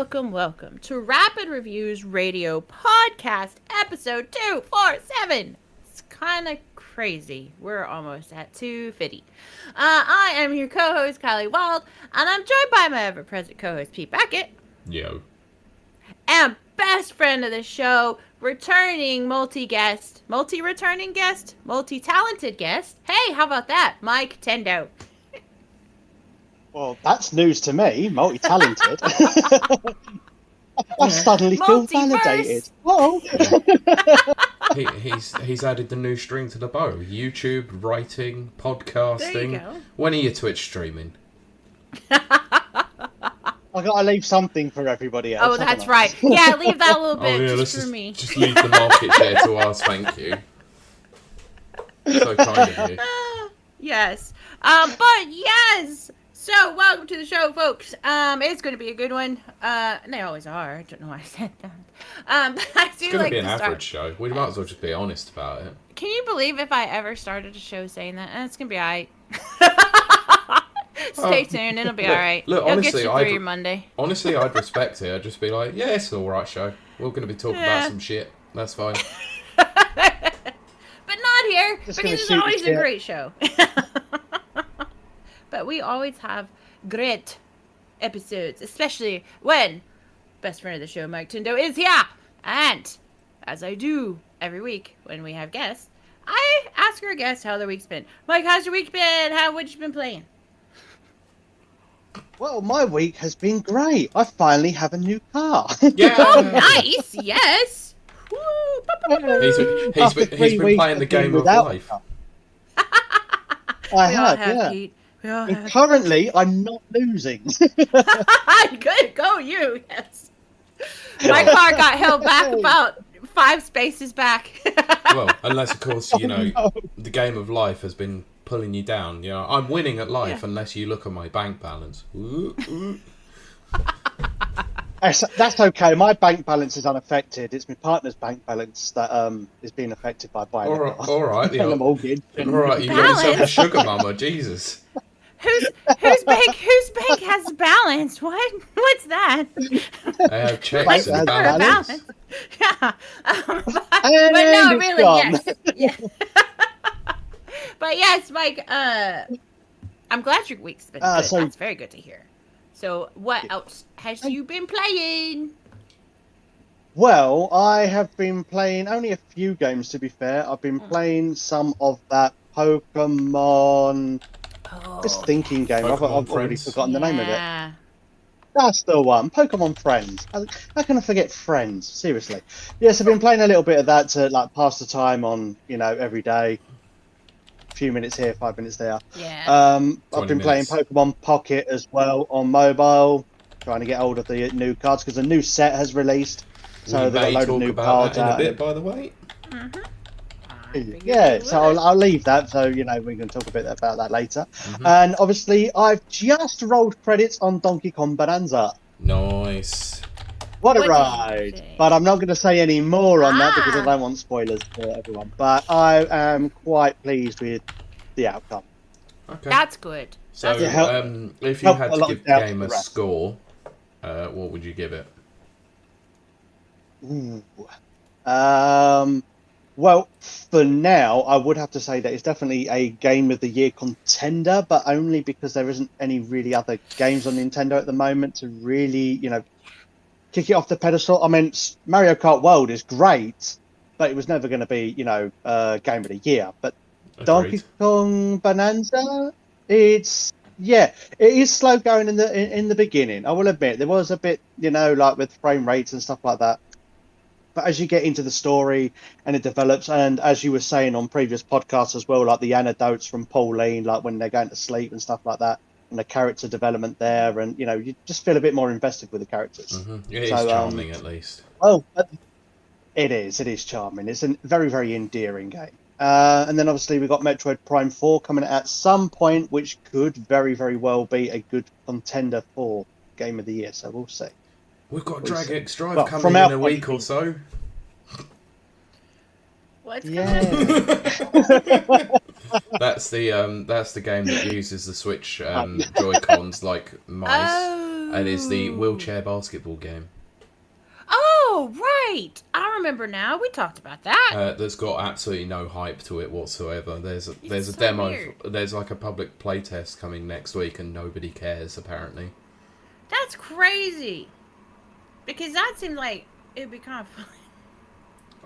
welcome to Rapid Reviews Radio Podcast, episode 247. It's kind of crazy. We're almost at 250. I am your co-host, Kiley Wilde, and I'm joined by my ever-present co-host, Pete Beckett. Yo. And best friend of the show, returning multi-talented guest. Hey, how about that? Mike Tendo. Well, that's news to me. Multi-talented. I suddenly feel validated. Whoa. He's added the new string to the bow. YouTube, writing, podcasting. There you go. When are you Twitch streaming? I gotta leave something for everybody else. Oh, that's right. Yeah, leave that a little bit just for me. Just leave the market share to us, thank you. So kind of you. Yes. But yes. So, welcome to the show, folks. It's going to be a good one. And they always are. I don't know why I said that. I do it's going like to be an average show. We might as well just be honest about it. Can you believe if I ever started a show saying that? It's going to be alright. Stay tuned. It'll be alright. Look, It'll get you through your Monday. Honestly, I'd respect it. I'd just be like, yeah, it's an alright show. We're going to be talking about some shit. That's fine. But not here, Just because it's always a great show. But we always have great episodes, especially when best friend of the show, Mike Tindo, is here. And as I do every week when we have guests, I ask our guests how their week's been. Mike, how's your week been? What you been playing? Well, my week has been great. I finally have a new car. Yeah. Oh, nice. Yes. He's been playing the game of life. I have, yeah. Pete. And currently, I'm not losing. Good, go you, yes. My car got held back about 5 spaces back. Well, unless, of course, the game of life has been pulling you down. You know, I'm winning at life unless you look at my bank balance. That's okay. My bank balance is unaffected. It's my partner's bank balance that is being affected by buying a car. All right, and the mortgage. All right, you got yourself a sugar mama, Jesus. Whose bank has balance? What's that? I have checks and balance. Yeah. But no, really, yes. Yeah. But yes, Mike, I'm glad your week's been good. So, that's very good to hear. So what else has you been playing? Well, I have been playing only a few games, to be fair. I've been playing some of that Pokemon... this thinking game. I've already forgotten the name of it. That's the one. Pokemon Friends. How can I forget Friends? Seriously. Yes, I've been playing a little bit of that to pass the time on, every day. A few minutes here, 5 minutes there. Yeah. I've been playing Pokemon Pocket as well on mobile, trying to get hold of the new cards because a new set has released. So they've got a load of new cards out. In a bit, by the way. Mm-hmm. Yeah, so I'll leave that, so we can talk a bit about that later. Mm-hmm. And obviously, I've just rolled credits on Donkey Kong Bonanza. Nice. What a ride! But I'm not going to say any more on that because I don't want spoilers for everyone. But I am quite pleased with the outcome. Okay, that's good. So, if you had to give the game a score, what would you give it? Ooh. Well, for now, I would have to say that it's definitely a Game of the Year contender, but only because there isn't any really other games on Nintendo at the moment to really, kick it off the pedestal. I mean, Mario Kart World is great, but it was never going to be, Game of the Year. But agreed. Donkey Kong Bonanza, it is slow going in the beginning. I will admit there was a bit, with frame rates and stuff like that. But as you get into the story and it develops, and as you were saying on previous podcasts as well, like the anecdotes from Pauline, like when they're going to sleep and stuff like that, and the character development there, and you just feel a bit more invested with the characters. Mm-hmm. It is charming, at least. Oh, it is charming. It's a very, very endearing game. And then obviously we've got Metroid Prime 4 coming at some point, which could very, very well be a good contender for Game of the Year. So we'll see. We've got Drag X Drive coming in a week or so. What's That's the game that uses the Switch Joy-Cons like mice. and it's the Ooh. wheelchair basketball game. Oh, right. I remember now. We talked about that. That's got absolutely no hype to it whatsoever. There's a so demo. weird. There's like a public playtest coming next week, and nobody cares apparently. That's crazy. Because that seems like it'd be kind of fun.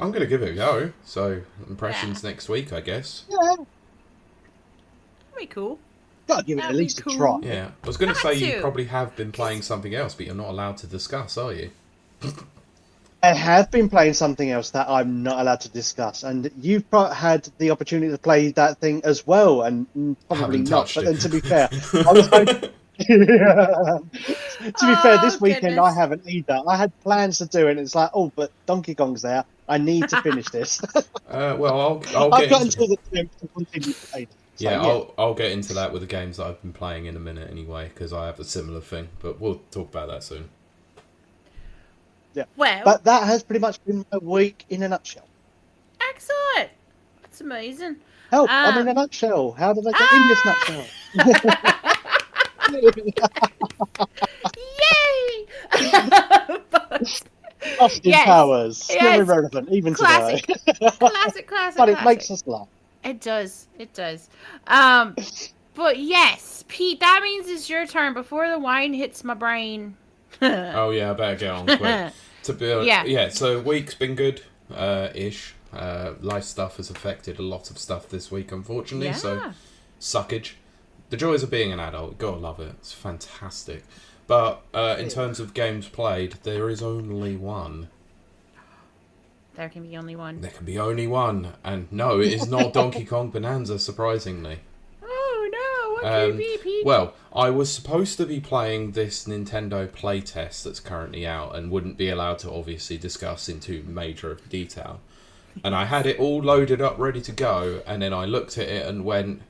I'm gonna give it a go. So impressions next week, I guess. Yeah, That'd be cool. gotta give it at That'd be least cool. a try. Yeah, I was gonna Got say you to. probably have been playing something else, but you're not allowed to discuss, are you? I have been playing something else that I'm not allowed to discuss, and you've had the opportunity to play that thing as well, and probably Haven't not. touched But it. then, to be fair, I was hoping. To be fair, this weekend goodness. I haven't either. I had plans to do it, and it's like, oh, but Donkey Kong's there. I need to finish this. Well, I'll I've get got into until the 10th to continue to play. So, yeah, I'll get into that with the games that I've been playing in a minute anyway, because I have a similar thing. But we'll talk about that soon. Well, But that has pretty much been my week in a nutshell. excellent. That's amazing. Help! I'm in a nutshell. How did I get in this nutshell? Yay! But- Austin Yes, Powers, still yes. irrelevant even Classic. today. classic. But it makes us laugh. It does. It does. But yes, Pete, that means it's your turn before the wine hits my brain. Oh yeah, I better get on quick. To be honest, Yeah. so week's been good, ish. Life stuff has affected a lot of stuff this week, unfortunately. So Yeah. suckage. The joys of being an adult, you gotta love it. It's fantastic. But in terms of games played, there is only one. There can be only one. There can be only one, and no, it is not Donkey Kong Bonanza, surprisingly. Oh no! What can it be, Pete? Well, I was supposed to be playing this Nintendo playtest that's currently out and wouldn't be allowed to obviously discuss in too major of detail. And I had it all loaded up, ready to go, and then I looked at it and went,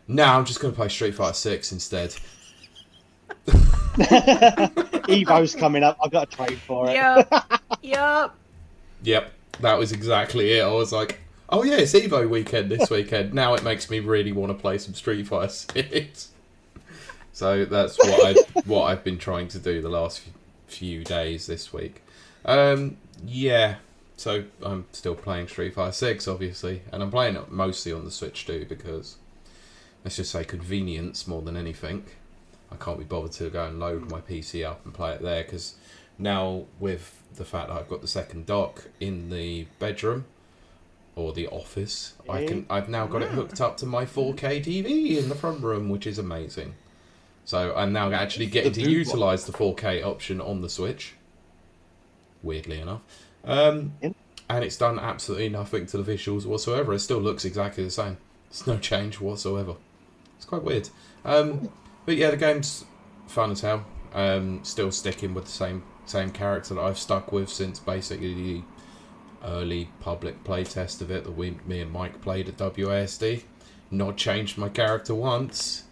"No, I'm just going to play Street Fighter 6 instead." Evo's coming up. I've got to trade for it. Yup. Yep, that was exactly it. I was like, "Oh yeah, it's Evo weekend this weekend. Now it makes me really want to play some Street Fighter 6." So that's what I've been trying to do the last few days this week. Yeah. So I'm still playing Street Fighter 6, obviously, and I'm playing it mostly on the Switch too because, let's just say, convenience more than anything. I can't be bothered to go and load my PC up and play it there because now with the fact that I've got the second dock in the bedroom or the office, I've now got it hooked up to my 4K TV in the front room, which is amazing. So I'm now actually getting to utilise the 4K option on the Switch, weirdly enough. And it's done absolutely nothing to the visuals whatsoever. It still looks exactly the same. There's no change whatsoever. It's quite weird. But yeah, the game's fun as hell. Still sticking with the same character that I've stuck with since basically the early public playtest of it that me and Mike played at WASD. Not changed my character once.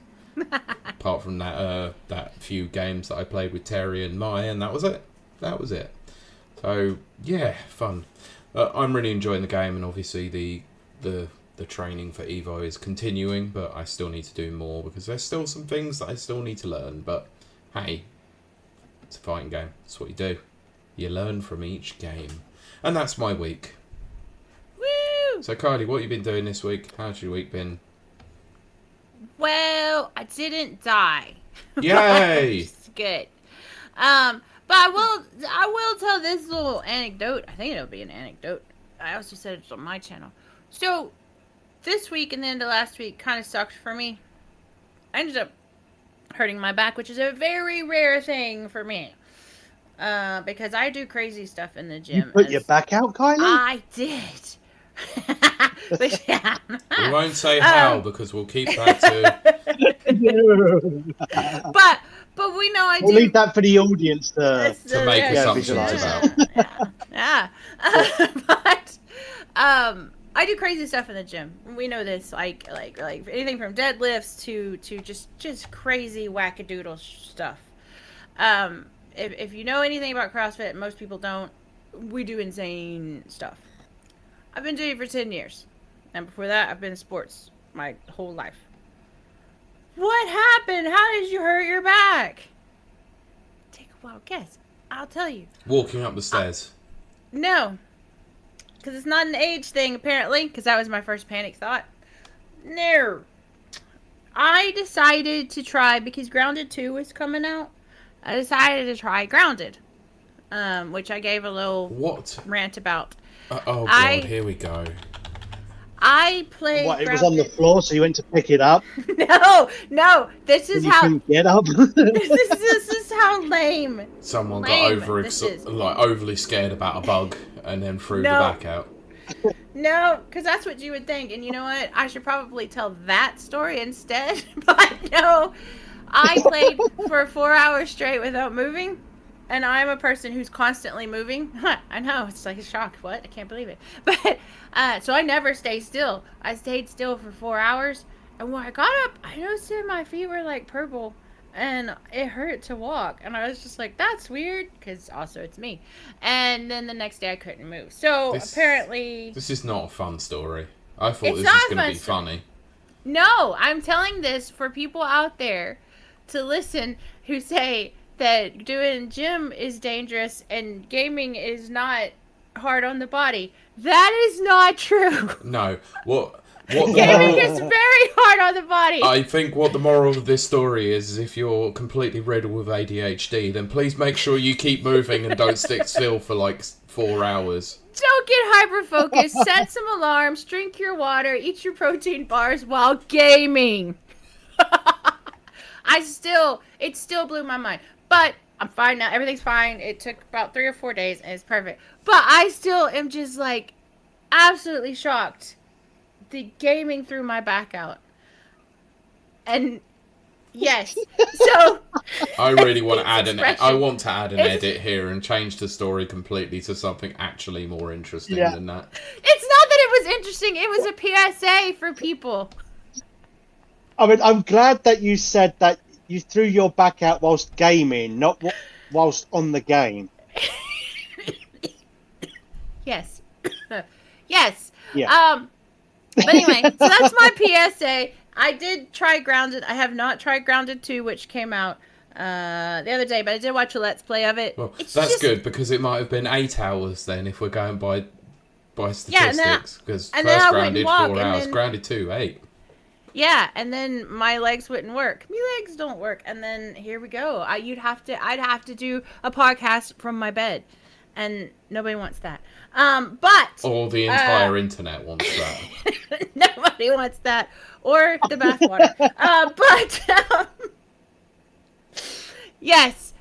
Apart from that few games that I played with Terry and Maya, and that was it. So yeah, fun. I'm really enjoying the game, and obviously the training for Evo is continuing, but I still need to do more because there's still some things that I still need to learn. But hey, it's a fighting game. That's what you do. You learn from each game, and that's my week. Woo! So Kylie, what have you been doing this week? How's your week been? Well, I didn't die. Yay! It's good. But I will tell this little anecdote. I think it'll be an anecdote. I also said it's on my channel. So this week and the end of last week kind of sucked for me. I ended up hurting my back, which is a very rare thing for me. Because I do crazy stuff in the gym. You put your back out, Kylie? I did. But yeah. We won't say how because we'll keep that to But we know I do. We'll leave that for the audience to make yeah, assumptions visualize. about. Yeah. But I do crazy stuff in the gym. We know this, like anything from deadlifts to just crazy wackadoodle stuff. If you know anything about CrossFit, most people don't. We do insane stuff. I've been doing it for 10 years, and before that, I've been in sports my whole life. What happened? How did you hurt your back? Take a wild guess. I'll tell you. Walking up the stairs. No. Because it's not an age thing, apparently. Because that was my first panic thought. No. I decided to try, because Grounded 2 was coming out, I decided to try Grounded. Which I gave a little rant about. Oh god, here we go. I played What, it Grounded. was on the floor, so you went to pick it up? No. This is how... You couldn't get up? this is how lame. Someone lame got this is. overly scared about a bug and then threw the back out. No, because that's what you would think. And you know what? I should probably tell that story instead. But no, I played for 4 hours straight without moving. And I'm a person who's constantly moving. I know, it's like a shock. What? I can't believe it. But, so I never stay still. I stayed still for 4 hours. And when I got up, I noticed that my feet were like purple. And it hurt to walk. And I was just like, that's weird. Because also it's me. And then the next day I couldn't move. So apparently... This is not a fun story. I thought It's this was not going to be fun funny. No, I'm telling this for people out there to listen who say that doing gym is dangerous and gaming is not hard on the body. That is not true. No. What the Gaming moral, is very hard on the body. I think what the moral of this story is if you're completely riddled with ADHD, then please make sure you keep moving and don't stick still for like 4 hours. Don't get hyper-focused. Set some alarms. Drink your water. Eat your protein bars while gaming. It still blew my mind. But I'm fine now. Everything's fine. It took about 3 or 4 days, and it's perfect. But I still am just, like, absolutely shocked. The gaming threw my back out. And, yes. So... I really want to add I want to add an edit here and change the story completely to something actually more interesting than that. It's not that it was interesting. It was a PSA for people. I mean, I'm glad that you said that you threw your back out whilst gaming, not whilst on the game. Yes. Yes. Yeah. But anyway, so that's my PSA. I did try Grounded. I have not tried Grounded 2, which came out the other day, but I did watch a Let's Play of it. Well, that's good, because it might have been 8 hours then if we're going by statistics. Because first Grounded, 4 hours. Grounded 2, 8. Yeah, and then my legs wouldn't work. My legs don't work. And then here we go. I'd have to do a podcast from my bed. And nobody wants that. But... Or the entire internet wants that. Nobody wants that. Or the bathwater. Yes.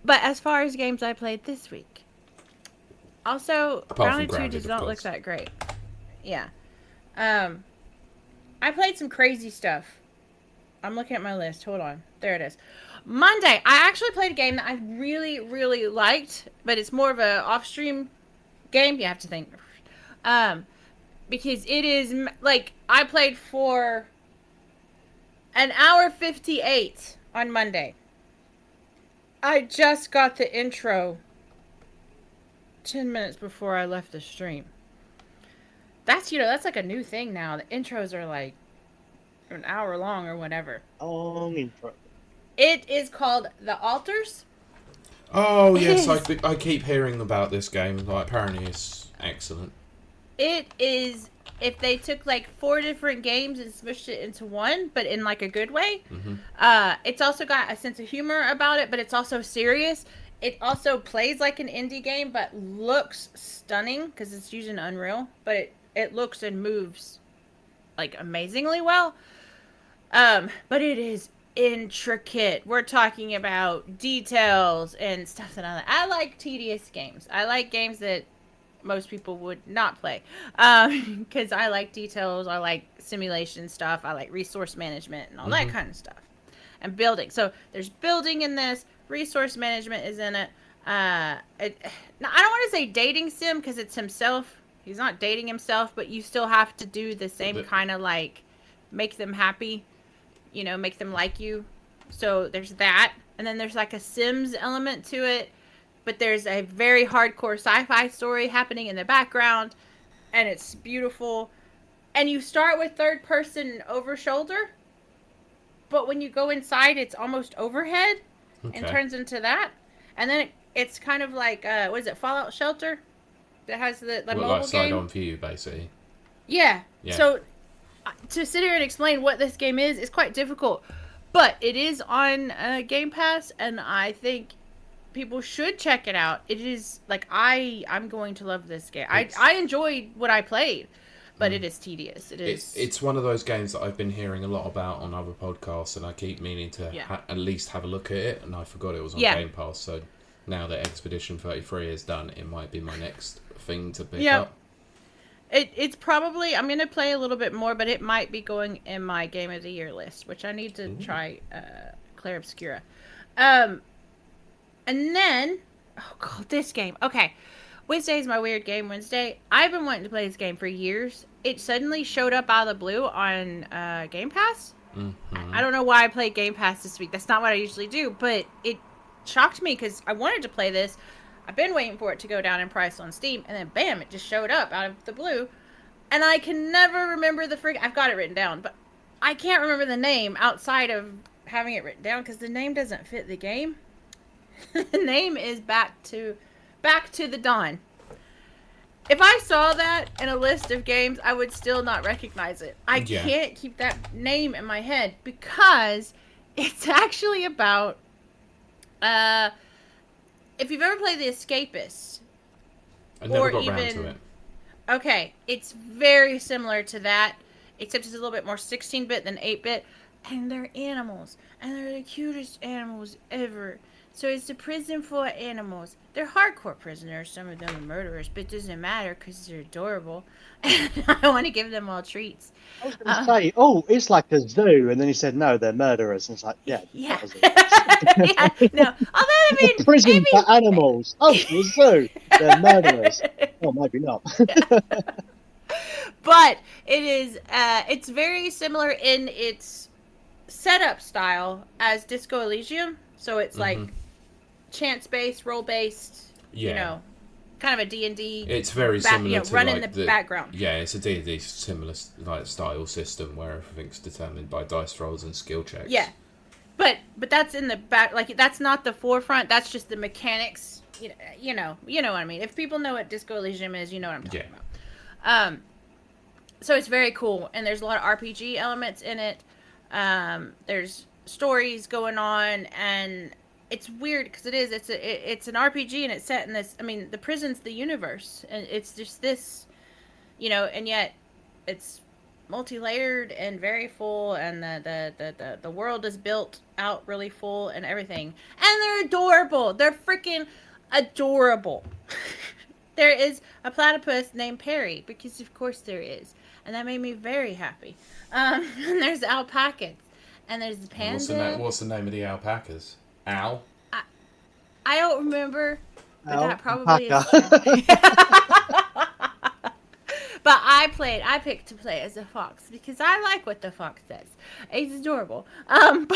But as far as games I played this week. Also, Grounded 2 does not look that great. Yeah. I played some crazy stuff. I'm looking at my list. Hold on. There it is. Monday, I actually played a game that I really, really liked, but it's more of a off-stream game. You have to think. Because it is, like, I played for an hour 58 on Monday. I just got the intro 10 minutes before I left the stream. That's like a new thing now. The intros are like an hour long or whatever. Long intro. It is called The Altars. Oh, yes, I keep hearing about this game. Like, apparently it's excellent. It is, if they took like 4 different games and smushed it into one, but in like a good way. Mm-hmm. It's also got a sense of humor about it, but it's also serious. It also plays like an indie game, but looks stunning because it's using Unreal. But it looks and moves like amazingly well. But it is intricate. We're talking about details and stuff that I like tedious games. I like games that most people would not play. Because I like details, I like simulation stuff, I like resource management and all that kind of stuff. And building. So there's building in this, resource management is in it. Now I don't want to say dating sim because it's himself. He's not dating himself, but you still have to do the same kind of like make them happy, make them like you. So there's that. And then there's like a Sims element to it. But there's a very hardcore sci-fi story happening in the background. And it's beautiful. And you start with third person over shoulder. but when you go inside, it's almost overhead and turns into that. And then it's kind of like, what is it, Fallout Shelter? That has the mobile like side game. on view, basically. Yeah. Yeah. So to sit here and explain what this game is quite difficult. But it is on Game Pass, and I think people should check it out. It is, like, I'm going to love this game. I enjoyed what I played, but it is tedious. It's one of those games that I've been hearing a lot about on other podcasts, and I keep meaning to at least have a look at it, and I forgot it was on Game Pass, so now that Expedition 33 is done, it might be my next thing to pick up. It's probably, I'm going to play a little bit more, but it might be going in my Game of the Year list, which I need to try Clair Obscura. And then, oh god, this game. Okay, Wednesday is my weird game Wednesday. I've been wanting to play this game for years. It suddenly showed up out of the blue on Game Pass. I don't know why I played Game Pass this week. That's not what I usually do, but it shocked me because I wanted to play this. I've been waiting for it to go down in price on Steam, and then bam, it just showed up out of the blue. And I can never remember I've got it written down, but I can't remember the name outside of having it written down because the name doesn't fit the game. The name is Back to the Dawn. If I saw that in a list of games, I would still not recognize it. I can't keep that name in my head because it's actually about if you've ever played The Escapists. I never got around to it. Okay, it's very similar to that, except it's a little bit more 16-bit than 8-bit. And they're animals. And they're the cutest animals ever. So it's the prison for animals. They're hardcore prisoners. Some of them are murderers, but it doesn't matter because they're adorable. And I want to give them all treats. I was going to say, it's like a zoo. And then he said, no, they're murderers. And it's like, yeah. Yeah. No. Although, I mean, a prison for animals. Oh, it's a zoo. They're murderers. Oh, maybe not. But it is, it's very similar in its setup style as Disco Elysium. So it's like chance-based, role-based, you know, kind of a D&D. It's very similar to running like the background. Yeah, it's a D&D similar like style system where everything's determined by dice rolls and skill checks. Yeah, but that's in the back. Like that's not the forefront. That's just the mechanics. You know what I mean. If people know what Disco Elysium is, you know what I'm talking about. So it's very cool, and there's a lot of RPG elements in it. There's stories going on, and it's weird because it's an RPG, and it's set in this. I mean, the prison's the universe, and it's just this, and yet it's multi-layered and very full, and the world is built out really full and everything, and they're adorable. They're freaking adorable. There is a platypus named Perry, because of course there is, and that made me very happy. And there's alpacas, and there's the panda. What's the name of the alpacas? Al? I don't remember, but Al, that probably is. But I picked to play as a fox because I like what the fox says. It's adorable. But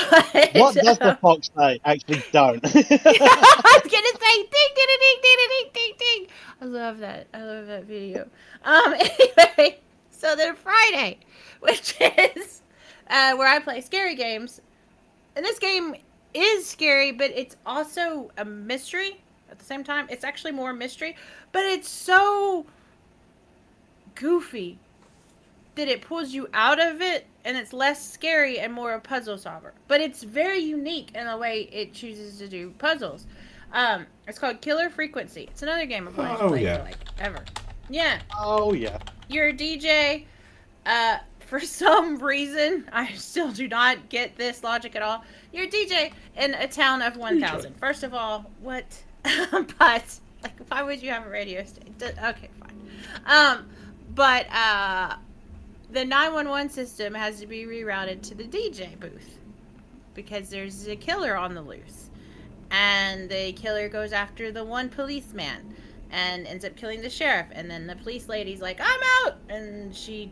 what does the fox say? Actually, don't. I was gonna say ding ding ding ding ding ding ding. I love that. I love that video. Anyway, so then Friday, which is where I play scary games, and this game is scary, but it's also a mystery at the same time. It's actually more mystery, but it's so goofy that it pulls you out of it, and it's less scary and more a puzzle solver. But it's very unique in the way it chooses to do puzzles. It's called Killer Frequency. It's another game I've wanted to play like ever. Yeah. Oh yeah. You're a DJ. For some reason, I still do not get this logic at all. You're a DJ in a town of 1,000. First of all, what? But like, why would you have a radio station? Okay, fine. But the 911 system has to be rerouted to the DJ booth because there's a killer on the loose, and the killer goes after the one policeman and ends up killing the sheriff. And then the police lady's like, "I'm out," and she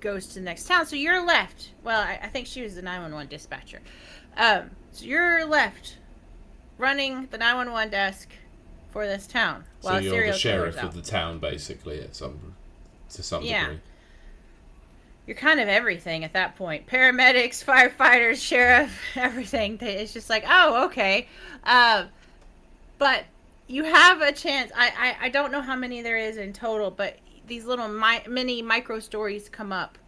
goes to the next town. So you're left. Well, I think she was the 911 dispatcher. So you're left running the 911 desk for this town. So you're the sheriff of the town, basically, to some degree. you're kind of everything at that point. Paramedics, firefighters, sheriff, everything. It's just like, oh, okay. But you have a chance. I don't know how many there is in total, but these little mini micro stories come up,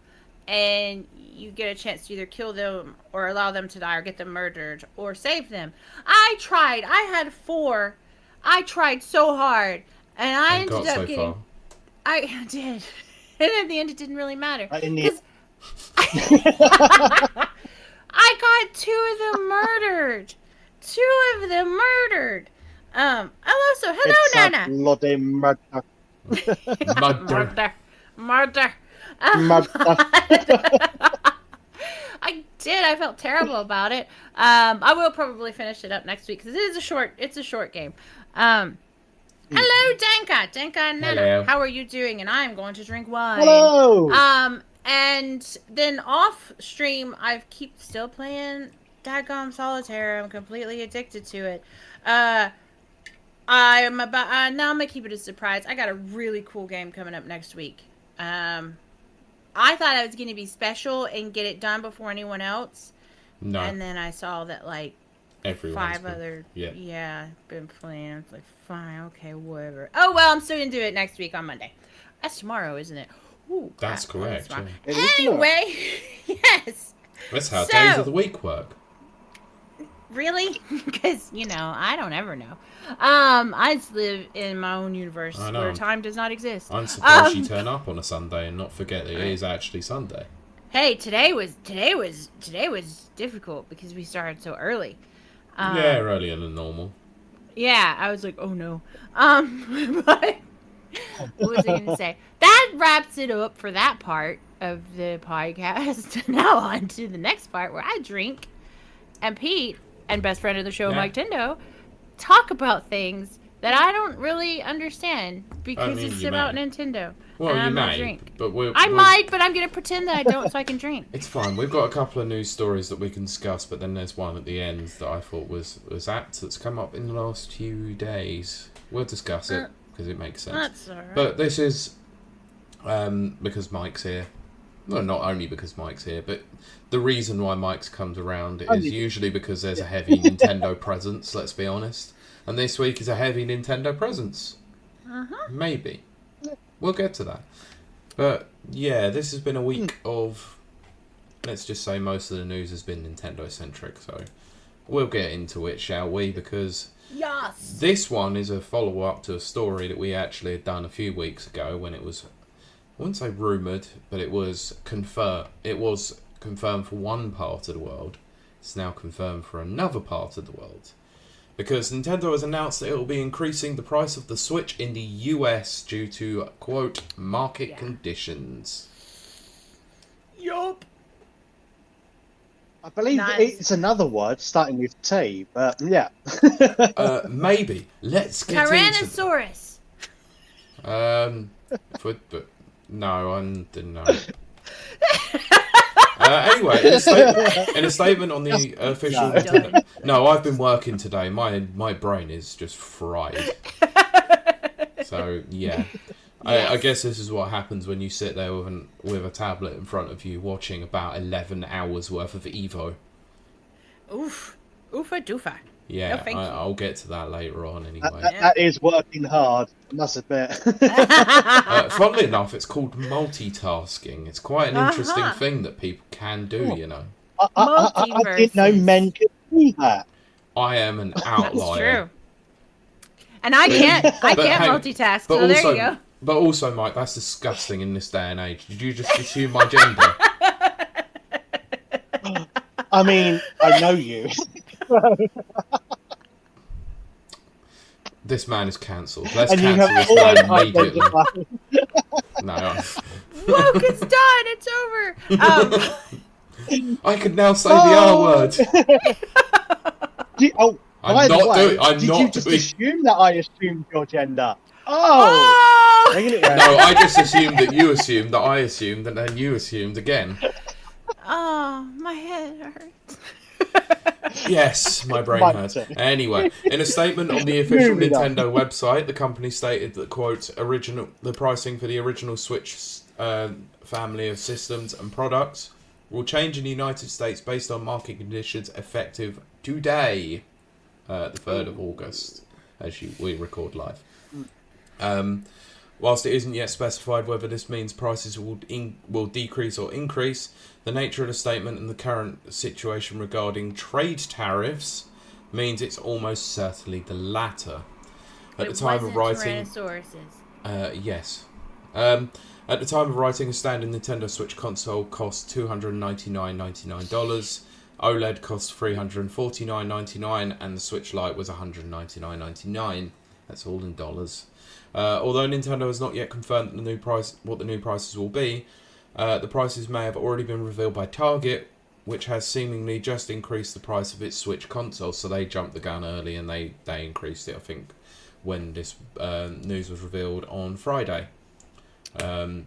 and you get a chance to either kill them or allow them to die or get them murdered or save them. I tried. I had 4. I tried so hard, and I And ended got up so getting. far. I did, and at the end it didn't really matter. In the 'Cause I got 2 of them murdered. 2 of them murdered. Also, hello, it's a Nana. bloody murder. Murder. Murder. Murder. I did. I felt terrible about it. I will probably finish it up next week because it's a short game. Hello, Danka. Danka and Nana. Hello. How are you doing? And I'm going to drink wine. Hello. And then off stream, I keep still playing Daggone Solitaire. I'm completely addicted to it. I'm about now. I'm gonna keep it a surprise. I got a really cool game coming up next week. I thought I was gonna be special and get it done before anyone else, No, and then I saw that like everyone's 5 been- other yeah. been playing. I was like, fine, okay, whatever. Oh well, I'm still gonna do it next week on Monday. That's tomorrow, isn't it? Ooh, That's crap, correct. tomorrow. Yeah. It is tomorrow. Anyway, yes. That's how So- days of the week work. Really? Because, I don't ever know. I just live in my own universe I know. where time does not exist. I'm surprised you turn up on a Sunday and not forget that it is actually Sunday. Hey, today was difficult because we started so early. Yeah, earlier than normal. Yeah, I was like, oh no. But what was I going to say? That wraps it up for that part of the podcast. Now on to the next part where I drink and Pete and best friend of the show, Yeah. Mike Tendo, talk about things that I don't really understand because mean, it's you about may. Nintendo. Well, and you I'm gonna may, drink. but I might, but I'm going to pretend that I don't so I can drink. It's fine. We've got a couple of news stories that we can discuss, but then there's one at the end that I thought was apt that's come up in the last few days. We'll discuss it because it makes sense. That's alright. But this is because Mike's here. Well, not only because Mike's here, but the reason why Mike's comes around is usually because there's a heavy Nintendo presence, let's be honest. And this week is a heavy Nintendo presence. Maybe. We'll get to that. But, yeah, this has been a week of... Let's just say most of the news has been Nintendo-centric, so we'll get into it, shall we? Because Yes. this one is a follow-up to a story that we actually had done a few weeks ago when it was... I wouldn't say rumoured, but it was confirmed. It was confirmed for one part of the world. It's now confirmed for another part of the world. Because Nintendo has announced that it will be increasing the price of the Switch in the US due to, quote, market conditions. Yup. I believe Nice. it's another word starting with T, but yeah. Maybe. Let's get into Tyrannosaurus. but no, I didn't know. Anyway, in a statement on the official No. Nintendo... No, I've been working today. My brain is just fried. So, yeah. I guess this is what happens when you sit there with a tablet in front of you watching about 11 hours worth of Evo. Oof. Oofa doofa. Yeah, No, thank you. I'll get to that later on anyway. That is working hard, I must admit. Funnily enough, it's called multitasking. It's quite an interesting thing that people can do, you know. I didn't know men could do that. I am an outlier. That's true. And I can't But hang- multitask, But so there also, you go. But also, Mike, that's disgusting in this day and age. Did you just assume my gender? I mean, I know you. This man is cancelled. Let's And you cancel have this man always immediately. identified. No, Look, it's done. It's over. I can now say the R word. I'm by the not way, doing- I'm did not you just doing- assume that I assumed your gender? Oh! Bringing it round. No, I just assumed that you assumed that I assumed, and then you assumed again. Oh, my head hurts. Yes, my brain Mine hurts. too. Anyway, in a statement on the official Moving on. Nintendo website, the company stated that, quote, the pricing for the original Switch family of systems and products will change in the United States based on market conditions effective today, the 3rd of August, as we record live. Whilst it isn't yet specified whether this means prices will decrease or increase, the nature of the statement and the current situation regarding trade tariffs means it's almost certainly the latter. At the time of writing, yes. At the time of writing, a standard Nintendo Switch console costs $299.99. OLED costs $349.99, and the Switch Lite was $199.99. That's all in dollars. Although Nintendo has not yet confirmed what the new prices will be, the prices may have already been revealed by Target, which has seemingly just increased the price of its Switch console. So they jumped the gun early and they increased it, I think, when this news was revealed on Friday. So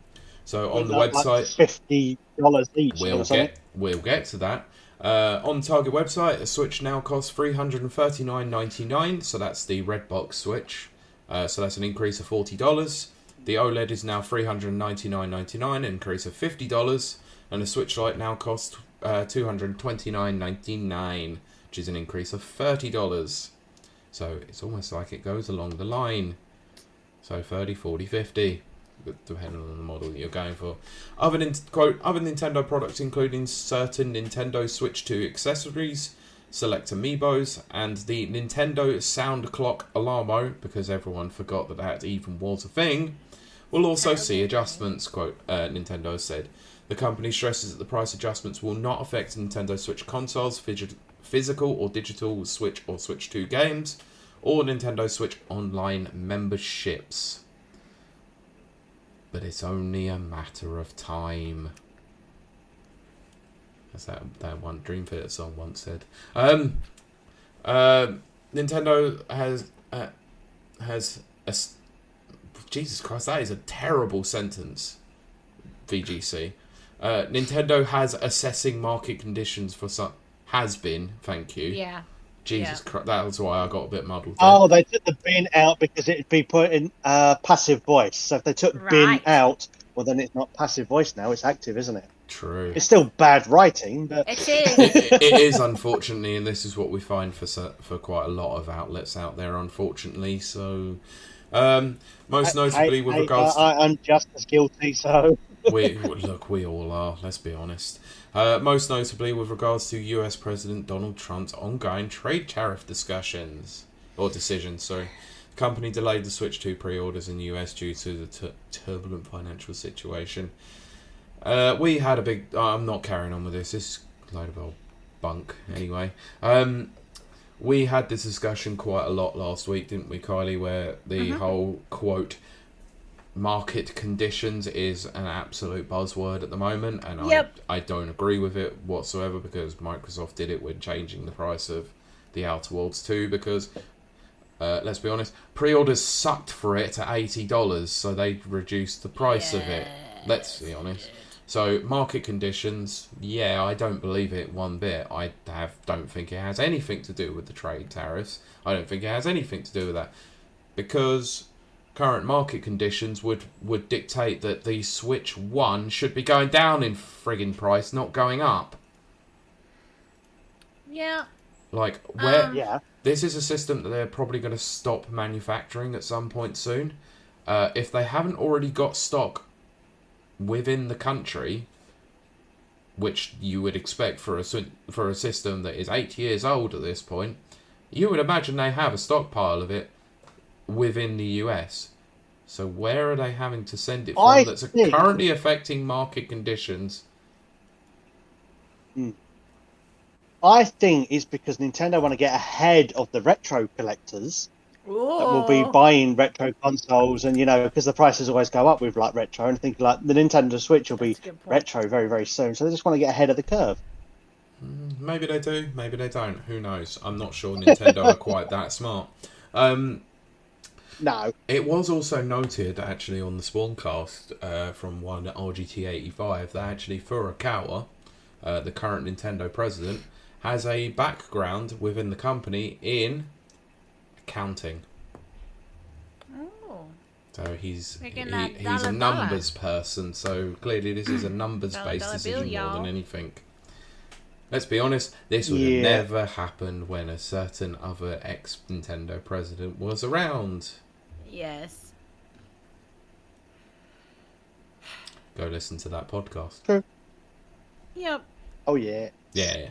on the website, $50 each. We'll get to that. On the Target website, a Switch now costs $339.99. So that's the red box Switch. So that's an increase of $40. The OLED is now $399.99, an increase of $50, and the Switch Lite now costs $229.99, which is an increase of $30. So it's almost like it goes along the line. So 30, 40, 50, depending on the model that you're going for. Other Nintendo products, including certain Nintendo Switch 2 accessories, select amiibos, and the Nintendo Sound Clock Alarmo, because everyone forgot that even was a thing, will also see adjustments, Nintendo said. The company stresses that the price adjustments will not affect Nintendo Switch consoles, physical or digital Switch or Switch 2 games, or Nintendo Switch Online memberships. But it's only a matter of time. As that one Dream Theater song once said. Nintendo has Jesus Christ, that is a terrible sentence. VGC. Nintendo has assessing market conditions for some. Has been, thank you. Yeah. Jesus Christ, that was why I got a bit muddled there. Oh, they took the bin out because it'd be put in passive voice. So if they took bin out, well, then it's not passive voice now, it's active, isn't it? True. It's still bad writing, but it is. it is, unfortunately, and this is what we find for quite a lot of outlets out there, unfortunately. So, most notably with regards to... I'm just as guilty, so... we all are, let's be honest. Most notably with regards to US President Donald Trump's ongoing trade tariff decisions. The company delayed the Switch 2 pre-orders in the US due to the turbulent financial situation. We had a big... I'm not carrying on with this. This is a load of old bunk, anyway. We had this discussion quite a lot last week, didn't we, Kylie, where the whole, quote, market conditions is an absolute buzzword at the moment, and I don't agree with it whatsoever, because Microsoft did it when changing the price of the Outer Worlds 2, because... let's be honest, pre-orders sucked for it at $80, so they reduced the price of it. Let's be honest. So, market conditions, I don't believe it one bit. I don't think it has anything to do with the trade tariffs. I don't think it has anything to do with that. Because current market conditions would dictate that the Switch 1 should be going down in friggin' price, not going up. Yeah. Like, this is a system that they're probably going to stop manufacturing at some point soon. If they haven't already got stock within the country, which you would expect for a system that is 8 years old at this point, you would imagine they have a stockpile of it within the US. So where are they having to send it from that's currently affecting market conditions? I think it's because Nintendo want to get ahead of the retro collectors that will be buying retro consoles, and because the prices always go up with like retro, and I think like the Nintendo Switch will be retro very, very soon. So they just want to get ahead of the curve. Maybe they do, maybe they don't. Who knows? I'm not sure Nintendo are quite that smart. No. It was also noted, actually, on the Spawncast from one RGT85 that actually Furukawa, the current Nintendo president, has a background within the company in accounting. Oh. So he's Making that he's a dollar numbers person. So clearly this is a numbers-based Dollar decision bill, more than y'all. anything. Let's be honest, this would have Yeah. never happened when a certain other ex-Nintendo president was around. Yes. Go listen to that podcast. True. Yep. Oh yeah. Yeah.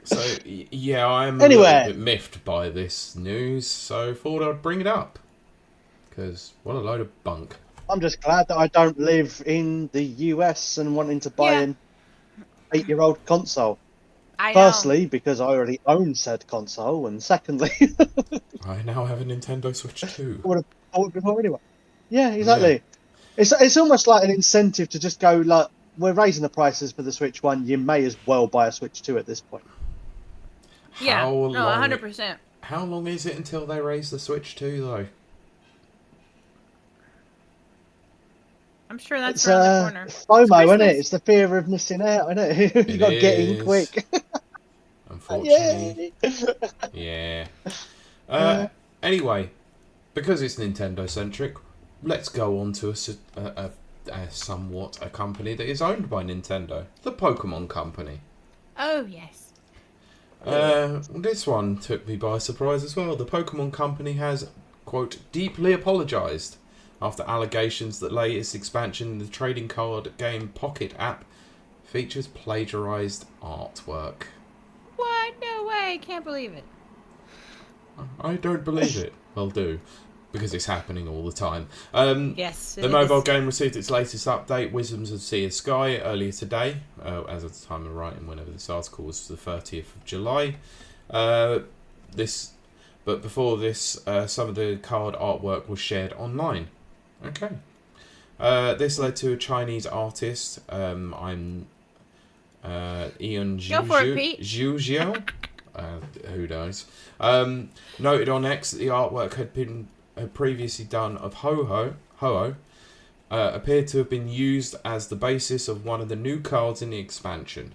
So, yeah, I'm a Anyway. little bit miffed by this news, so thought I'd bring it up. Because, what a load of bunk. I'm just glad that I don't live in the US and wanting to buy Yeah. an 8-year-old console. I know. Firstly, because I already own said console, and secondly, I now have a Nintendo Switch 2. I would have before anyway. Yeah, exactly. It's almost like an incentive to just go like, we're raising the prices for the Switch 1. You may as well buy a Switch 2 at this point. Yeah. How No, long, 100%. How long is it until they raise the Switch 2, though? I'm sure that's It's around the corner. FOMO, isn't it? Christmas. It's the fear of missing out, isn't it? You got to get in is. quick. Unfortunately. Yay! Yeah. Anyway, because it's Nintendo-centric, let's go on to somewhat a company that is owned by Nintendo. The Pokemon Company. Oh, yes. This one took me by surprise as well. The Pokemon Company has, quote, deeply apologised after allegations that latest expansion in the trading card game Pocket app features plagiarised artwork. What? No way. Can't believe it. I don't believe it. Well, do. Because it's happening all the time. Yes. The mobile game received its latest update, Wisdoms of Sea and Sky, earlier today, as of the time of writing, whenever this article was, the 30th of July. But before this, some of the card artwork was shared online. Okay. This led to a Chinese artist, Ian Go for it, Pete. Zhujiao, who knows, noted on X that the artwork had previously done of Ho-Oh appeared to have been used as the basis of one of the new cards in the expansion.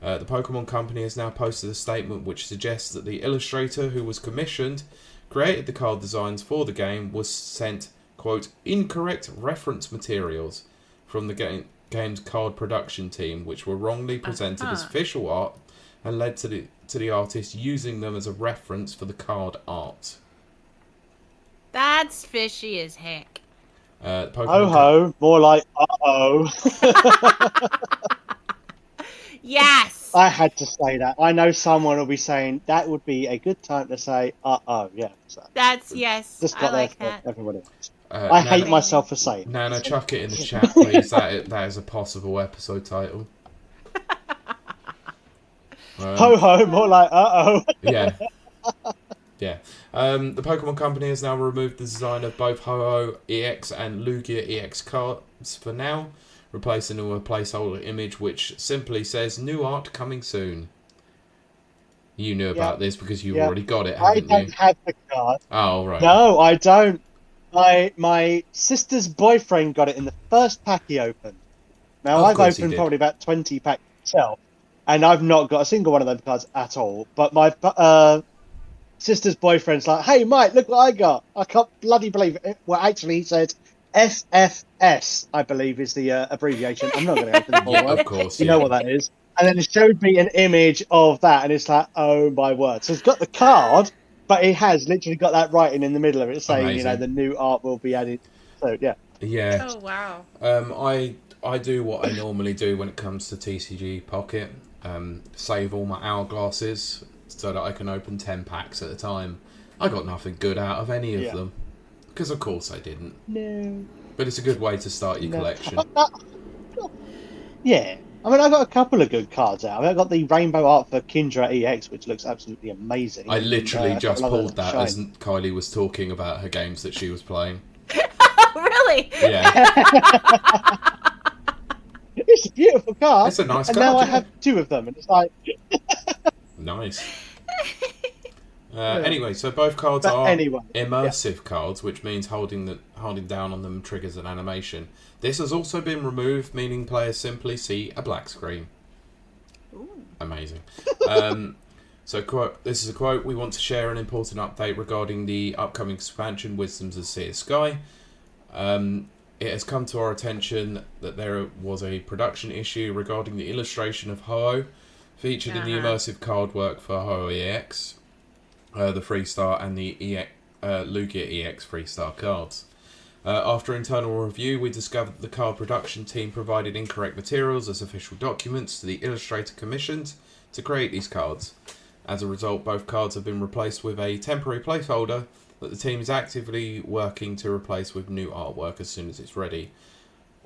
The Pokemon Company has now posted a statement which suggests that the illustrator who was commissioned, created the card designs for the game, was sent, quote, incorrect reference materials from the game's card production team, which were wrongly presented as official art and led to the artist using them as a reference for the card art. That's fishy as heck. Ho-ho, more like uh-oh. Yes. I had to say that. I know someone will be saying that would be a good time to say uh-oh. Yeah. So That's, yes. just I got like there that. for everybody else. I Nana, hate myself for saying Nana, chuck it in the chat, please. That is a possible episode title. ho-ho, more like uh-oh. Yeah. Yeah. The Pokemon Company has now removed the design of both Ho-Oh EX and Lugia EX cards for now, replacing them with a placeholder image which simply says new art coming soon. You knew about this because you've already got it, I haven't don't you? have the card. Oh, right. No, I don't. My sister's boyfriend got it in the first pack he opened. Now, Of I've course he opened did. probably about 20 packs myself, and I've not got a single one of those cards at all. But my sister's boyfriend's like, hey, Mike, look what I got. I can't bloody believe it. Well, actually, he said FFS, I believe, is the abbreviation. I'm not going to open the whole Yeah, word. of course. You Yeah. know what that is. And then it showed me an image of that, and it's like, oh my word. So it's got the card, but it has literally got that writing in the middle of it saying, Amazing. you know, the new art will be added. So, yeah. Yeah. Oh, wow. I do what I normally do when it comes to TCG Pocket. Save all my hourglasses so that I can open 10 packs at a time. I got nothing good out of any of them. Because of course I didn't. No. But it's a good way to start your collection. Yeah. I mean, I got a couple of good cards out. I got the rainbow art for Kindra EX, which looks absolutely amazing. I literally And, just a couple of pulled that others as Kylie was talking about her games that she was playing. Really? Yeah. It's a beautiful card. It's a nice and card, now I yeah. have two of them, and it's like... Nice. Anyway, so both cards are immersive cards, which means holding down on them triggers an animation. This has also been removed, meaning players simply see a black screen. Ooh. Amazing. So, quote, this is a quote: "We want to share an important update regarding the upcoming expansion, Wisdoms of Seer Sky. It has come to our attention that there was a production issue regarding the illustration of Ho-Oh featured in the immersive card work for Ho-Oh EX, the Freestar, and the Lugia EX Freestar cards. After internal review, we discovered that the card production team provided incorrect materials as official documents to the illustrator commissioned to create these cards. As a result, both cards have been replaced with a temporary placeholder that the team is actively working to replace with new artwork as soon as it's ready.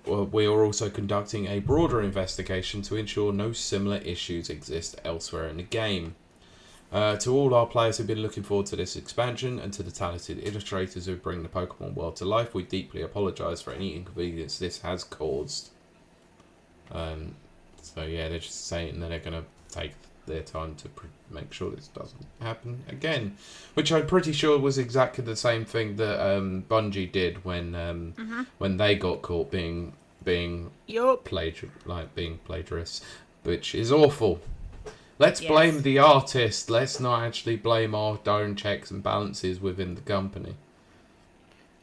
We are also conducting a broader investigation to ensure no similar issues exist elsewhere in the game. To all our players who've been looking forward to this expansion, and to the talented illustrators who bring the Pokemon world to life, we deeply apologise for any inconvenience this has caused." So yeah, they're just saying that they're going to take their time to make sure this doesn't happen again, which I'm pretty sure was exactly the same thing that Bungie did when they got caught being plagiarists, which is awful. Let's blame the artist. Let's not actually blame our own checks and balances within the company.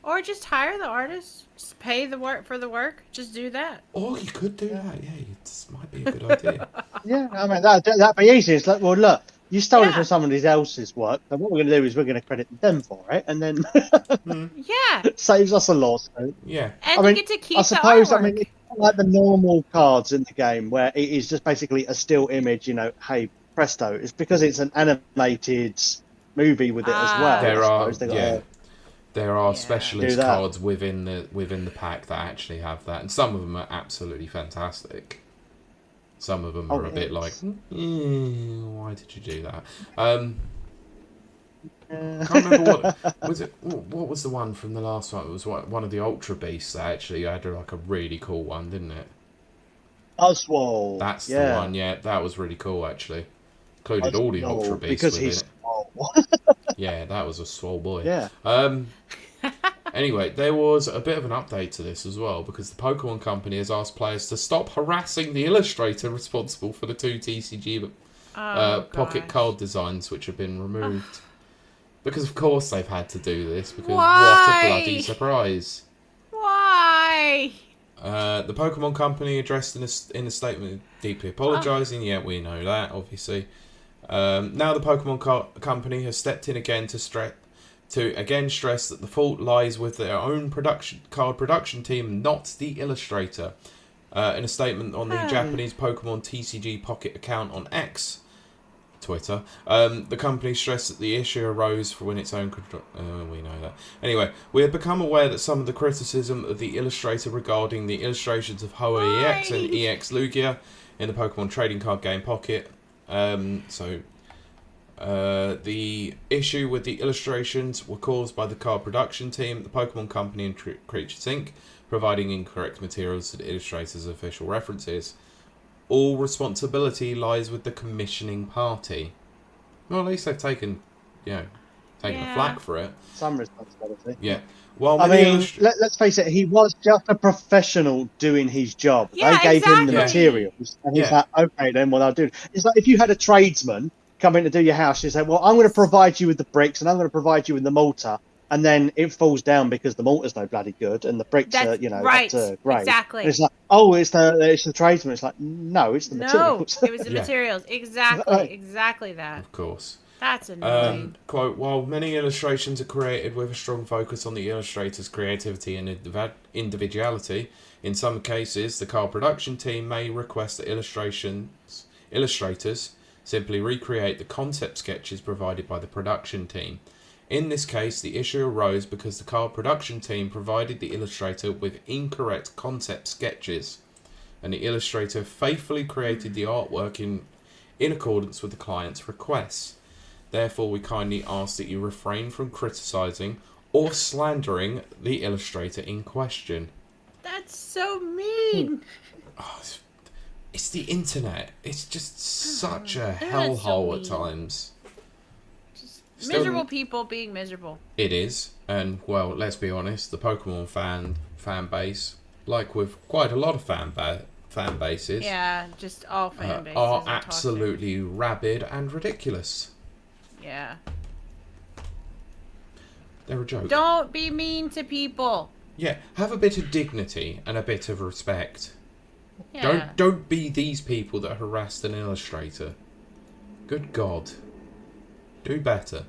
Or just hire the artist. Just pay the work for the work. Just do that. Or you could do that. Yeah, this might be a good idea. Yeah, I mean, that'd be easy. It's like, well, look, you stole it from somebody else's work, and what we're going to do is we're going to credit them for it, and then saves us a lawsuit. Yeah. And you get to keep I suppose, the artwork. I mean, it's not like the normal cards in the game where it is just basically a still image, hey, presto. It's because it's an animated movie with it as well. There are specialist cards within the pack that actually have that, and some of them are absolutely fantastic. Some of them are a bit like, why did you do that? I can't remember what was it. What was the one from the last one? It was one of the Ultra Beasts that actually had like a really cool one, didn't it? Oswald. That's the one. Yeah, that was really cool actually. Included all the Ultra Beasts because within he's it. small. Yeah, that was a swole boy. Yeah. Anyway, there was a bit of an update to this as well, because the Pokemon Company has asked players to stop harassing the illustrator responsible for the 2 TCG pocket card designs which have been removed. Because of course they've had to do this, because what a bloody surprise. Why? The Pokemon Company addressed in a statement deeply apologising. Yeah, we know that, obviously. Now the Pokemon Company has stepped in again to stress that the fault lies with their own card production team, not the illustrator. In a statement on the Japanese Pokemon TCG Pocket account on X, Twitter, the company stressed that the issue arose for when its own... we know that. Anyway, we have become aware that some of the criticism of the illustrator regarding the illustrations of Ho-Oh EX and EX Lugia in the Pokemon trading card game Pocket. The issue with the illustrations were caused by the card production team, the Pokemon Company, and Creatures Inc., providing incorrect materials to the illustrator's official references. All responsibility lies with the commissioning party. Well, at least they've taken the flak for it. Some responsibility. Yeah. Let's face it, he was just a professional doing his job. Yeah, they gave him the materials, and he's like, okay, then what I'll do. It's like if you had a tradesman come in to do your house, you say, well, I'm going to provide you with the bricks, and I'm going to provide you with the mortar, and then it falls down because the mortar's no bloody good, and the bricks are, right. Great. Exactly. And it's like, oh, it's the tradesman. It's like, no, it's the materials. No, it was the materials. Exactly that. Of course. That's annoying. Quote, while many illustrations are created with a strong focus on the illustrator's creativity and individuality, in some cases, the card production team may request that illustrators simply recreate the concept sketches provided by the production team. In this case, the issue arose because the card production team provided the illustrator with incorrect concept sketches, and the illustrator faithfully created the artwork in accordance with the client's requests. Therefore, we kindly ask that you refrain from criticising or slandering the illustrator in question. That's so mean. It's the internet. It's just such a hellhole at times. Miserable people being miserable. It is, and well, let's be honest, the Pokemon fan base, like with quite a lot of fan fan bases. Yeah, just all fan bases are toxic. absolutely rabid and ridiculous. Yeah. They're a joke. Don't be mean to Yeah, have a bit of dignity and a bit of respect. Yeah. Don't be these people that harassed an illustrator. Good God. Do better.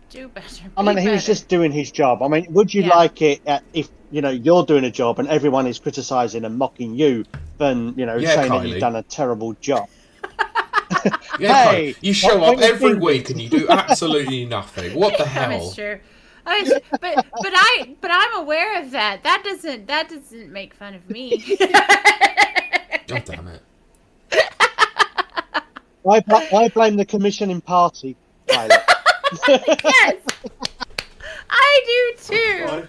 Do better. I mean, Be he was better. just doing his job. I mean, would you Yeah. like it if, you know, you're doing a job and everyone is criticising and mocking you than, you know, Yeah, saying that Kiley. you've done a terrible job? Yeah, Hey, Kylie, you show not up pointing every fingers. week and you do absolutely nothing. What the That hell? is true. But I'm aware of that. That doesn't make fun of me. God damn it. I blame the commissioning party, Tyler. Yes, I do too.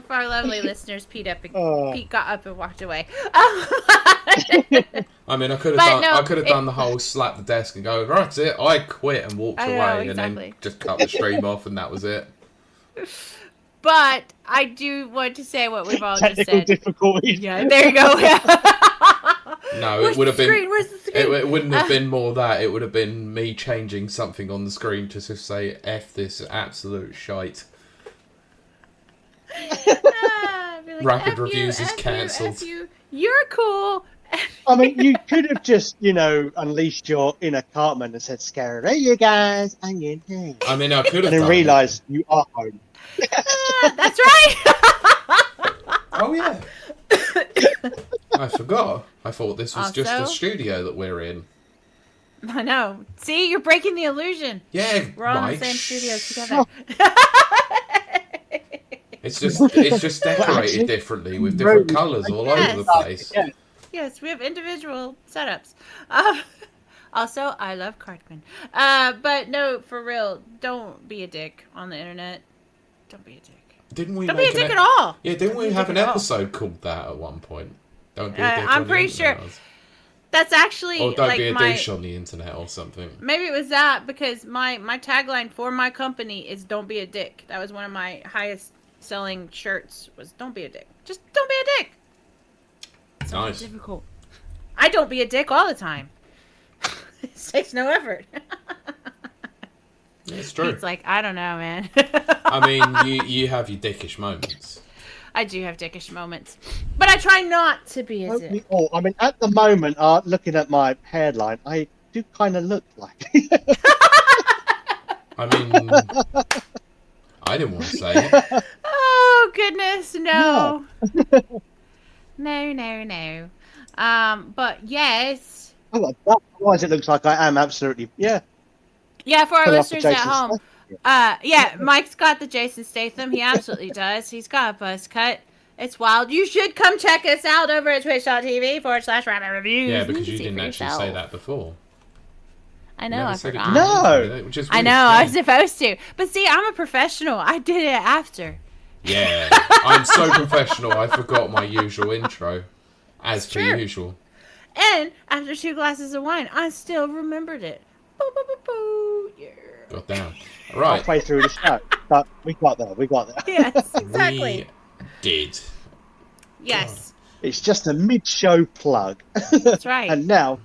For our lovely listeners, Pete got up and walked away. I mean, I could But have no, done the whole slap the desk and go, right, that's it, I quit and walked I know, away and exactly. then just cut the stream off and that was it. But I do want to say what we've all just Technical said. difficulties. Yeah, there you go. No, Where's it would have the been. screen? Where's the screen? It wouldn't have been more that. It would have been me changing something on the screen to just say "F this absolute shite." I'd be like, Rapid F you, reviews is F you, cancelled. F you. You're cool. I mean, you could have just, you know, unleashed your inner Cartman and said, "Scary, you guys, and you know." I mean, I could have And then done realised you are home. That's right. Oh yeah. I forgot. I thought this was just a Also- studio that we're in. I know. See, you're breaking the illusion. Yeah, We're all Mike. in the same studio together. It's just decorated actually, differently with different really, colours all yes. over the place. Yeah. Yes, we have individual setups. Also, I love Cartman. But no, for real, don't be a dick on the internet. Don't be a dick. Didn't we? Don't be make a dick an at all. Yeah, didn't Don't we be a have dick an at all. episode called that at one point? Don't be a dick I'm on pretty the sure internet. that's actually Or don't like be a my. douche on the internet or something. Maybe it was that because my tagline for my company is "Don't be a dick." That was one of my highest selling shirts. Was "Don't be a dick." Just don't be a dick. It's not Nice. difficult. I don't be a dick all the time. It takes no effort. Yeah, it's true. It's like, I don't know, man. I mean, you have your dickish moments. I do have dickish moments, but I try not to be a Don't we dick. all? I mean, at the moment, looking at my hairline, I do kind of look like. I mean, I didn't want to say it. Oh goodness, no, no. But yes, Oh, otherwise, it looks like I am absolutely yeah. For our Put off the listeners at Jason home, yeah, Mike's got the Jason Statham. He absolutely does. He's got a buzz cut. It's wild. You should come check us out over at twitch.tv/rabbit reviews. Yeah, You because can you see didn't for actually yourself. say that before. I know, Never I said it forgot. during the No. intro, which is I weird. know, Yeah. I was supposed to. But see, I'm a professional. I did it after. Yeah, I'm so professional. I forgot my usual intro, as per Sure. usual. And after 2 glasses of wine, I still remembered it. Boo, boo, boo, boo. Yeah. God damn. Right, halfway through the show. But we got there. Yes, exactly. we did. Yes, It's just a mid-show plug. that's right. And now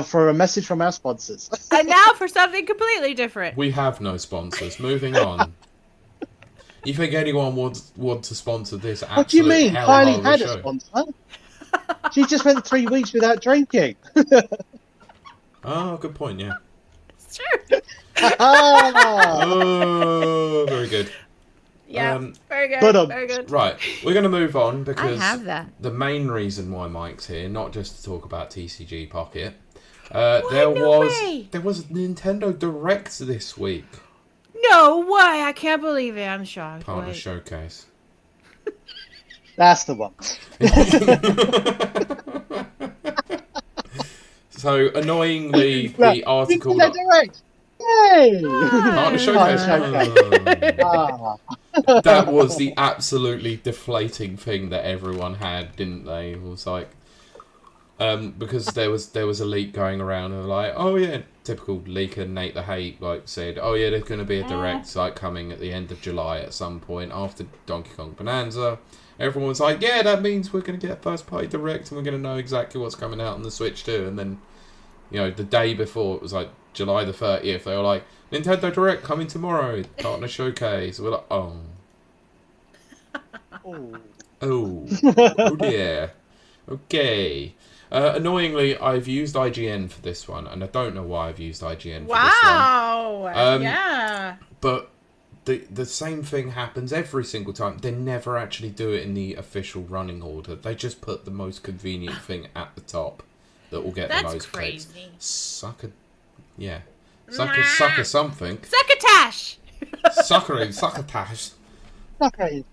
for a message from our sponsors. And now for something completely different. We have no sponsors. Moving on. You think anyone would want to sponsor this absolute What do you mean? hellhole Kylie of a had a show? sponsor. She just went 3 weeks without drinking. Oh, good point, yeah. It's true. Ah, Oh, very good. Yeah, very good. but, very good. Right, we're going to move on I because have that. the main reason why Mike's here, not just to talk about TCG Pocket, What? there No way. was a Nintendo Direct this week. No way! I can't believe it. I'm shocked. Partner Wait. Showcase. that's the one. So annoyingly, the article Nintendo Direct. Yay! Partner Showcase. Partner Ah. That was the absolutely deflating thing that everyone had, didn't they? It was like, because there was a leak going around, and like, oh yeah, typical leaker Nate the Hate said, oh yeah, there's going to be a direct coming at the end of July at some point after Donkey Kong Bonanza. Everyone was like, yeah, that means we're going to get a first party direct and we're going to know exactly what's coming out on the Switch too. And then, the day before, it was like July the 30th, they were like, Nintendo Direct coming tomorrow, partner showcase. We're like, oh dear. Okay. Annoyingly, I've used IGN for this one, and I don't know why I've used IGN for this one. Wow! Yeah. But the same thing happens every single time. They never actually do it in the official running order. They just put the most convenient thing at the top that will get the most clicks. That's crazy. Sucker something. Succotash! Succotash.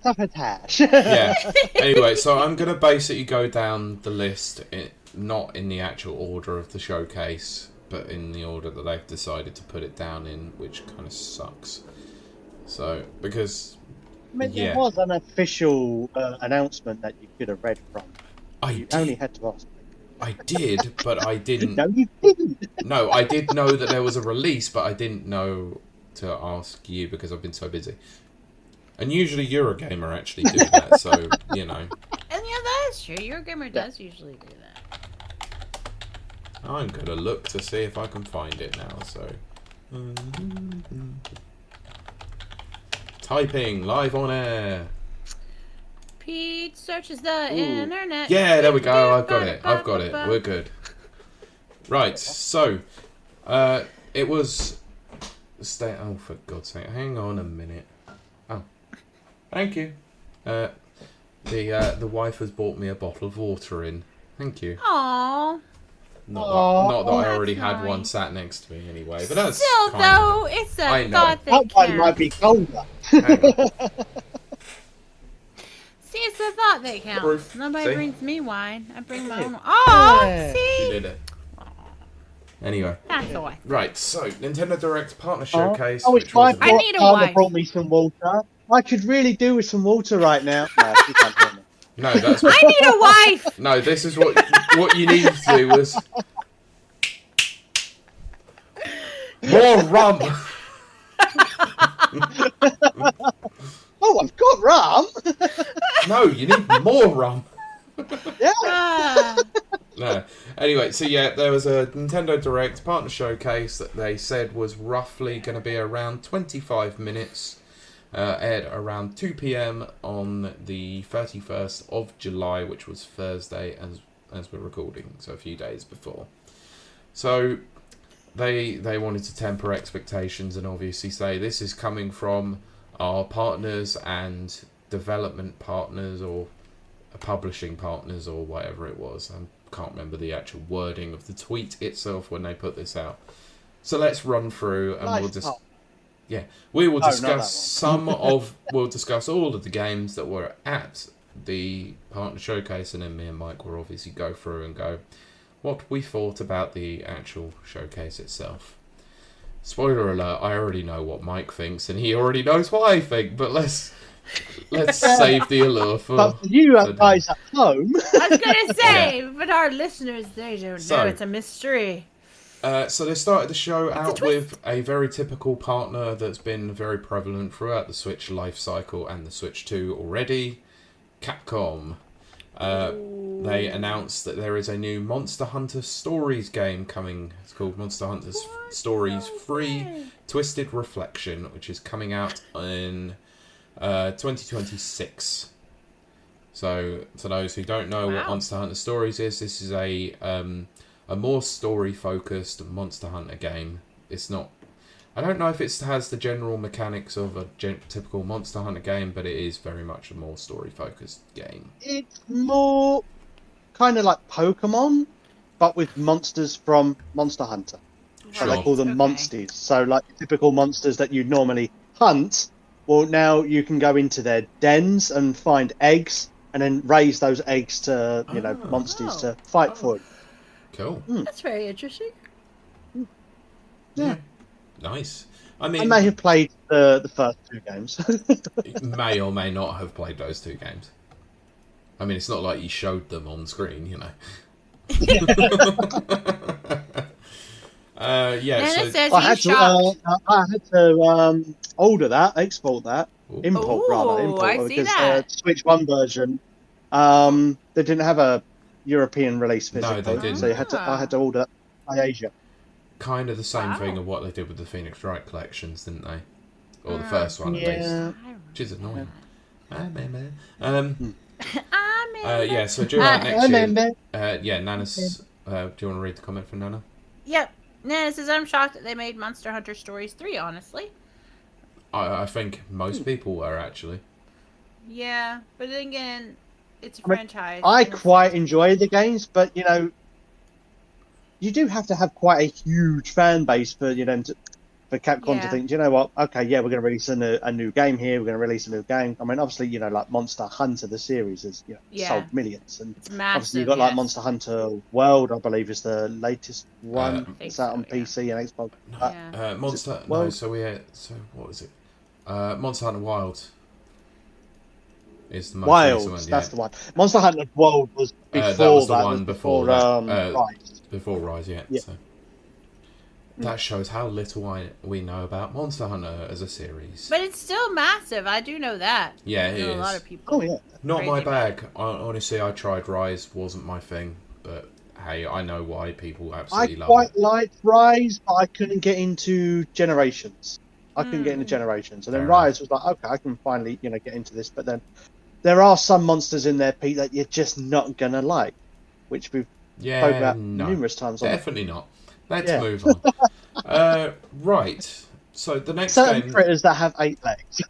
Succotash. Yeah. Anyway, so I'm going to basically go down the list, not in the actual order of the showcase, but in the order that they've decided to put it down in, which kind of sucks. So, because... There was an official announcement that you could have read from. You only had to ask. I did, but I didn't... No, you didn't. No, I did know that there was a release, but I didn't know to ask you because I've been so busy. And usually Eurogamer actually do that, so, And yeah, that is true. Eurogamer does usually do that. I'm going to look to see if I can find it now, so... Typing, live on air. Pete searches the internet. Yeah, there we go, I've got it, we're good. Right, so... it was... Oh, for God's sake, hang on a minute. Oh. Thank you. The wife has bought me a bottle of water in. Thank you. Aww. Not that I already that's had one nice. sat next to me anyway, but that's Still, kind though, it's I a know. thought that That one counts. might be colder. Hang on. See, it's a thought that counts. Proof. Nobody See? brings me wine. I bring my own. Oh, Yeah. She see? did it. Anyway, That's the way. right, so Nintendo Direct Partner Showcase. Oh, which it's my was I need a partner wife. brought me some water. I could really do with some water right now. No, she can't hear me. No, that's I need a wife! no. This is what you need to do was more rum. Oh, I've got rum. No, you need more rum. Yeah. Ah. No. Anyway, so yeah, there was a Nintendo Direct Partner Showcase that they said was roughly going to be around 25 minutes, aired around 2 p.m. on the 31st of July, which was Thursday as we're recording, so a few days before. So they wanted to temper expectations and obviously say this is coming from our partners and development partners or publishing partners or whatever it was. I can't remember the actual wording of the tweet itself when they put this out. So let's run through and we will discuss we'll discuss all of the games that were at the partner showcase, and then me and Mike will obviously go through and go what we thought about the actual showcase itself. Spoiler alert, I already know what Mike thinks and he already knows what I think, but let's save the allure for... But for you guys at home... I was going to say, but our listeners, they don't know. It's a mystery. So they started the show out twist. with a very typical partner that's been very prevalent throughout the Switch life cycle and the Switch 2 already, Capcom. They announced that there is a new Monster Hunter Stories game coming. It's called Monster Hunter Stories 3 Twisted Reflection, which is coming out in 2026. So, to those who don't know what Monster Hunter Stories is, this is a more story-focused Monster Hunter game. It's not... I don't know if it has the general mechanics of a typical Monster Hunter game, but it is very much a more story-focused game. It's more kind of like Pokemon, but with monsters from Monster Hunter. So they call them monsters. So like typical monsters that you'd normally hunt, well, now you can go into their dens and find eggs, and then raise those eggs to, monsters to fight for you. Cool. That's very interesting. Yeah. Nice. I mean, I may have played the first two games. may or may not have played those two games. I mean, it's not like you showed them on screen, Yeah, Nana so says I he's had to, shocked. order that, export that, import rather, Ooh, I import see because that. Switch One version, they didn't have a European release no, they physically, so didn't. I had to order that by Asia. Kind of the same Wow. thing of what they did with the Phoenix Wright collections, didn't they? Or the first one, at least. Yeah. Which is annoying. I'm in. Yeah, so due out next year. Remember. Yeah, Nana's. Do you want to read the comment from Nana? Yep. Nana says, I'm shocked that they made Monster Hunter Stories 3, honestly. I think most people were, actually. Yeah, but then again, it's a I mean, franchise. I and it's- quite enjoy the games, but you do have to have quite a huge fan base for for Capcom to Yeah. think, do you know what? Okay, yeah, we're going to release a new game here. We're going to release a new game. I mean, obviously, like Monster Hunter, the series has Yeah. sold millions, and It's massive. obviously you've got like yes. Monster Hunter World, I believe, is the latest one think that's out so, on yeah. PC and Xbox. Yeah. Monster. No, World? so we had. So what was it? Monster Hunter Wild is the most recent Wilds, one. that's the one. Monster Hunter World was before that was the that. one was before that. Rise. Before Rise, yeah. Yeah. So that shows how little we know about Monster Hunter as a series. But it's still massive. I do know that. Yeah, I it know is. a lot of people. Oh yeah. Not my crazy about it. bag. Honestly, I tried Rise, wasn't my thing. But hey, I know why people I absolutely love quite it. liked Rise, but I couldn't get into Generations. I couldn't get into Generations, and then Fair Rise was like, okay, I can finally get into this. But then there are some monsters in there, Pete, that you're just not gonna like, which we've spoken Yeah, about no, numerous times. definitely not. Let's Yeah. move on. Right. So the next Certain game, critters that have 8 legs.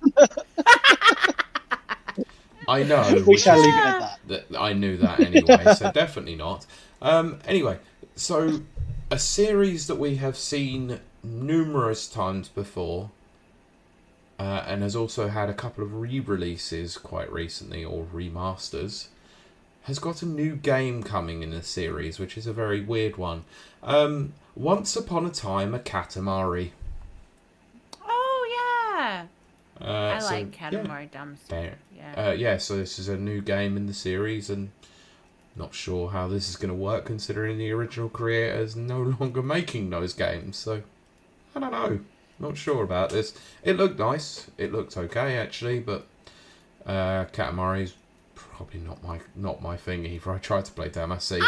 I know, We which shall is leave it at that. that I knew that anyway, so definitely not. Anyway, so a series that we have seen numerous times before, and has also had a couple of re-releases quite recently, or remasters, has got a new game coming in the series, which is a very weird one. Once Upon a Time, a Katamari. Oh, yeah. I So, like Katamari Damacy. Yeah. yeah, so this is a new game in the series, and not sure how this is going to work considering the original creator is no longer making those games. So I don't know. Not sure about this. It looked nice. It looked okay actually, but Katamari's probably not my thing either. I tried to play Damacy,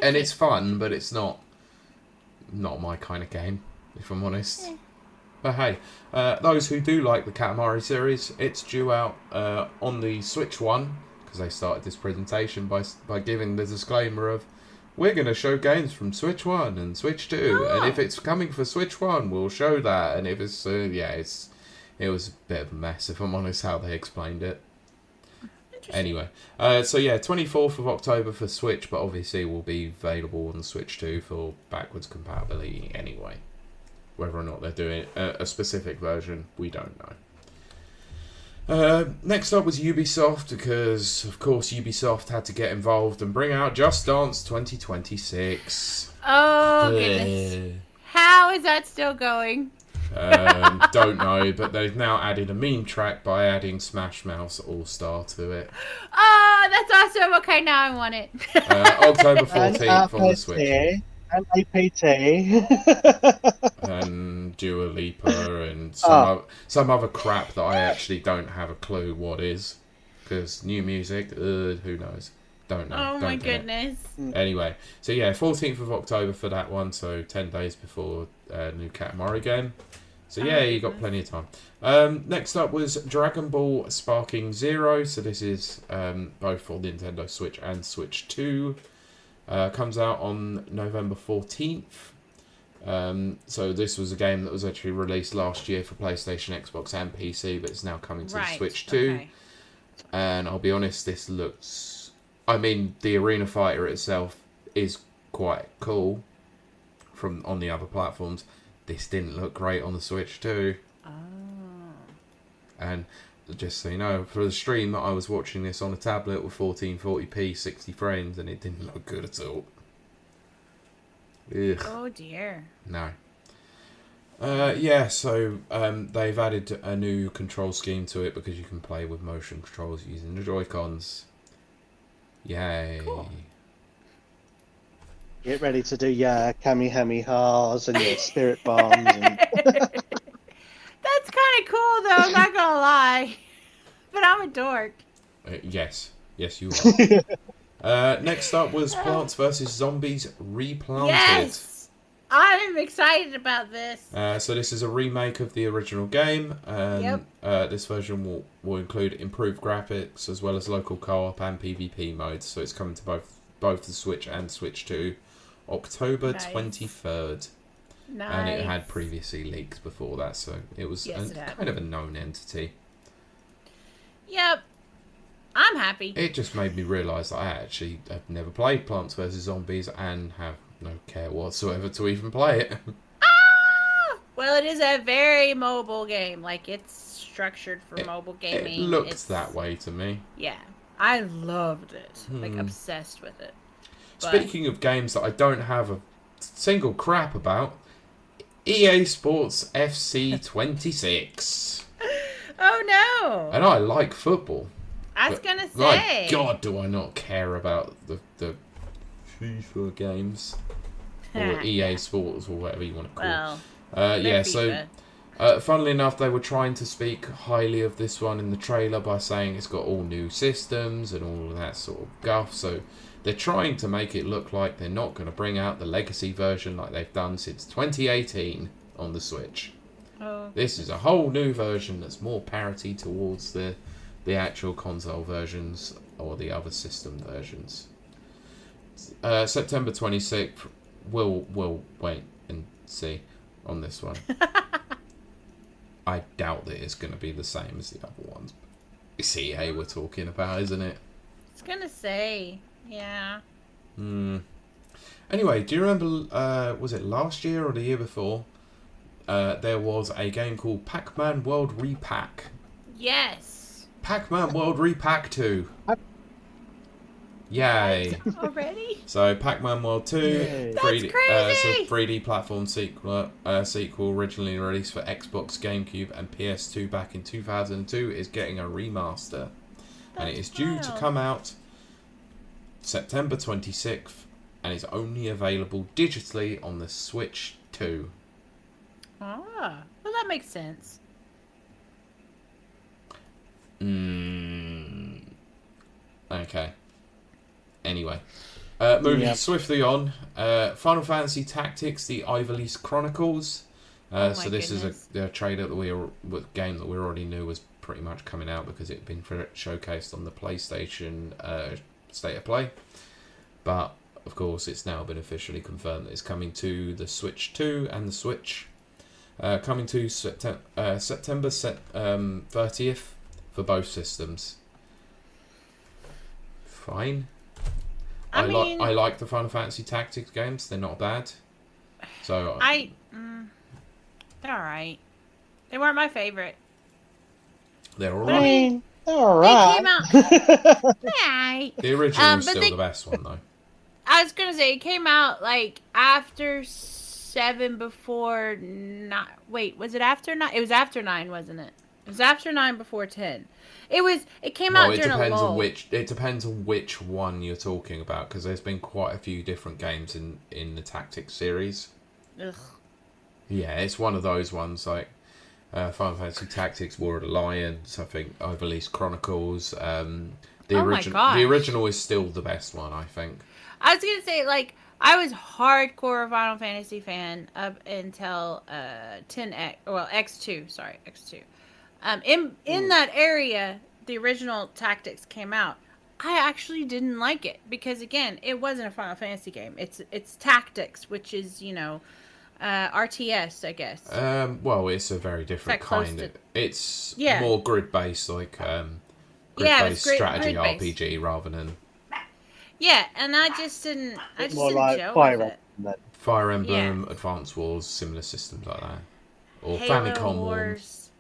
and it's fun, but it's not my kind of game, if I'm honest. Yeah. But hey, those who do like the Katamari series, it's due out on the Switch One, because they started this presentation by giving the disclaimer of, we're going to show games from Switch 1 and Switch 2, and if it's coming for Switch 1, we'll show that, and if it's, it was a bit of a mess, if I'm honest, how they explained it. Anyway, so yeah, 24th of October for Switch, but obviously will be available on Switch 2 for backwards compatibility anyway. Whether or not they're doing a specific version, we don't know. Next up was Ubisoft, because of course Ubisoft had to get involved and bring out Just Dance 2026. Oh, goodness. How is that still going? Don't know, but they've now added a meme track by adding Smash Mouth All-Star to it. Oh, that's awesome. Okay, now I want it. October 14th on the Switch. And APT. And Dua Lipa and some other crap that I actually don't have a clue what is, because new music, who knows? Don't know. Oh don't my get goodness. It. Anyway, so yeah, 14th of October for that one, so 10 days before new Katamari game. So yeah, you got plenty of time. Next up was Dragon Ball Sparking Zero, so this is both for Nintendo Switch and Switch 2. Comes out on November 14th. So this was a game that was actually released last year for PlayStation, Xbox and PC, but it's now coming to the Switch 2. Okay. And I'll be honest, this looks... I mean, the Arena Fighter itself is quite cool on the other platforms. This didn't look great on the Switch 2. Oh. And just so you know, for the stream, I was watching this on a tablet with 1440p, 60 frames, and it didn't look good at all. Ugh. Oh dear. No. Yeah, so they've added a new control scheme to it because you can play with motion controls using the Joy-Cons. Yay. Cool. Get ready to do your Kamehamehas and your spirit bombs. And... That's kind of cool, though. I'm not gonna lie, but I'm a dork. Yes, you are. Next up was Plants vs Zombies Replanted. Yes, I'm excited about this. So this is a remake of the original game. Yep. This version will include improved graphics as well as local co-op and PvP modes. So it's coming to both the Switch and Switch 2, October 23rd. Nice. And it had previously leaked before that, so it was kind of a known entity. Yep. I'm happy. It just made me realise that I actually have never played Plants vs Zombies and have no care whatsoever to even play it. Well, it is a very mobile game. Like, it's structured for mobile gaming. It looks that way to me. Yeah. I loved it. Like, obsessed with it. But... Speaking of games that I don't have a single crap about, EA Sports FC 26. Oh, no. And I like football. I was going to say. My God, do I not care about the FIFA games. Or EA Sports, or whatever you want to call it. Yeah, so... funnily enough, they were trying to speak highly of this one in the trailer by saying it's got all new systems and all of that sort of guff. So they're trying to make it look like they're not going to bring out the legacy version like they've done since 2018 on the Switch. Oh. This is a whole new version that's more parity towards the actual console versions or the other system versions. September 26th, we'll wait and see on this one. I doubt that it's going to be the same as the other ones. It's EA we're talking about, isn't it? I was going to say, yeah. Anyway, do you remember, was it last year or the year before? There was a game called Pac-Man World Repack. Yes. Pac-Man World Repack 2. Yay. Already? So, Pac-Man World 2, That's 3D, crazy! it's a 3D platform sequel originally released for Xbox, GameCube and PS2 back in 2002, is getting a remaster. And it is due to come out September 26th, and is only available digitally on the Switch 2. Ah, well that makes sense. Okay. Anyway, moving swiftly on. Final Fantasy Tactics: The Ivalice Chronicles. So this is a trailer game that we already knew was pretty much coming out because it had been showcased on the PlayStation State of Play. But of course, it's now been officially confirmed that it's coming to the Switch 2 and the Switch. Coming to September 30th for both systems. Fine. I like the Final Fantasy Tactics games. They're not bad. So they're alright. They weren't my favorite. They're alright. I mean, they're alright. They came out. Right. The original is still the best one, though. I was gonna say it came out like after 7 before 9. Wait, was it after 9? It was after 9, wasn't it? It was after 9 before 10. It came out during a lull. It depends on which one you're talking about, because there's been quite a few different games in the Tactics series. Ugh. Yeah, it's one of those ones like Final Fantasy Tactics: War of the Lions. I think Ivalice Chronicles. The original is still the best one, I think. I was gonna say, like, I was hardcore Final Fantasy fan up until 10X, well, X2. Sorry, X2. In that area, the original Tactics came out. I actually didn't like it because, again, it wasn't a Final Fantasy game. It's Tactics, which is, RTS, I guess. Well, it's a very different kind. It's more grid-based, like grid-based strategy RPG rather than. Yeah, and I just didn't. I just more didn't like gel Fire with it. Emblem. Fire Emblem, Advance Wars, similar systems like that, or Halo Famicom Wars.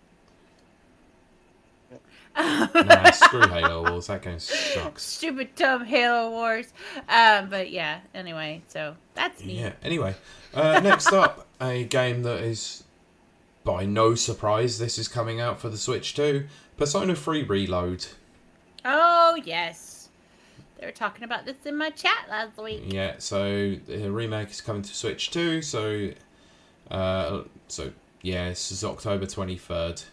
Nah, screw Halo Wars. That game sucks. Stupid dumb Halo Wars. But yeah. Anyway, so that's me. Yeah. Anyway, next up, a game that is by no surprise this is coming out for the Switch 2. Persona 3 Reload. Oh yes, They were talking about this in my chat last week. Yeah, so the remake is coming to Switch too. So yeah, this is October 23rd.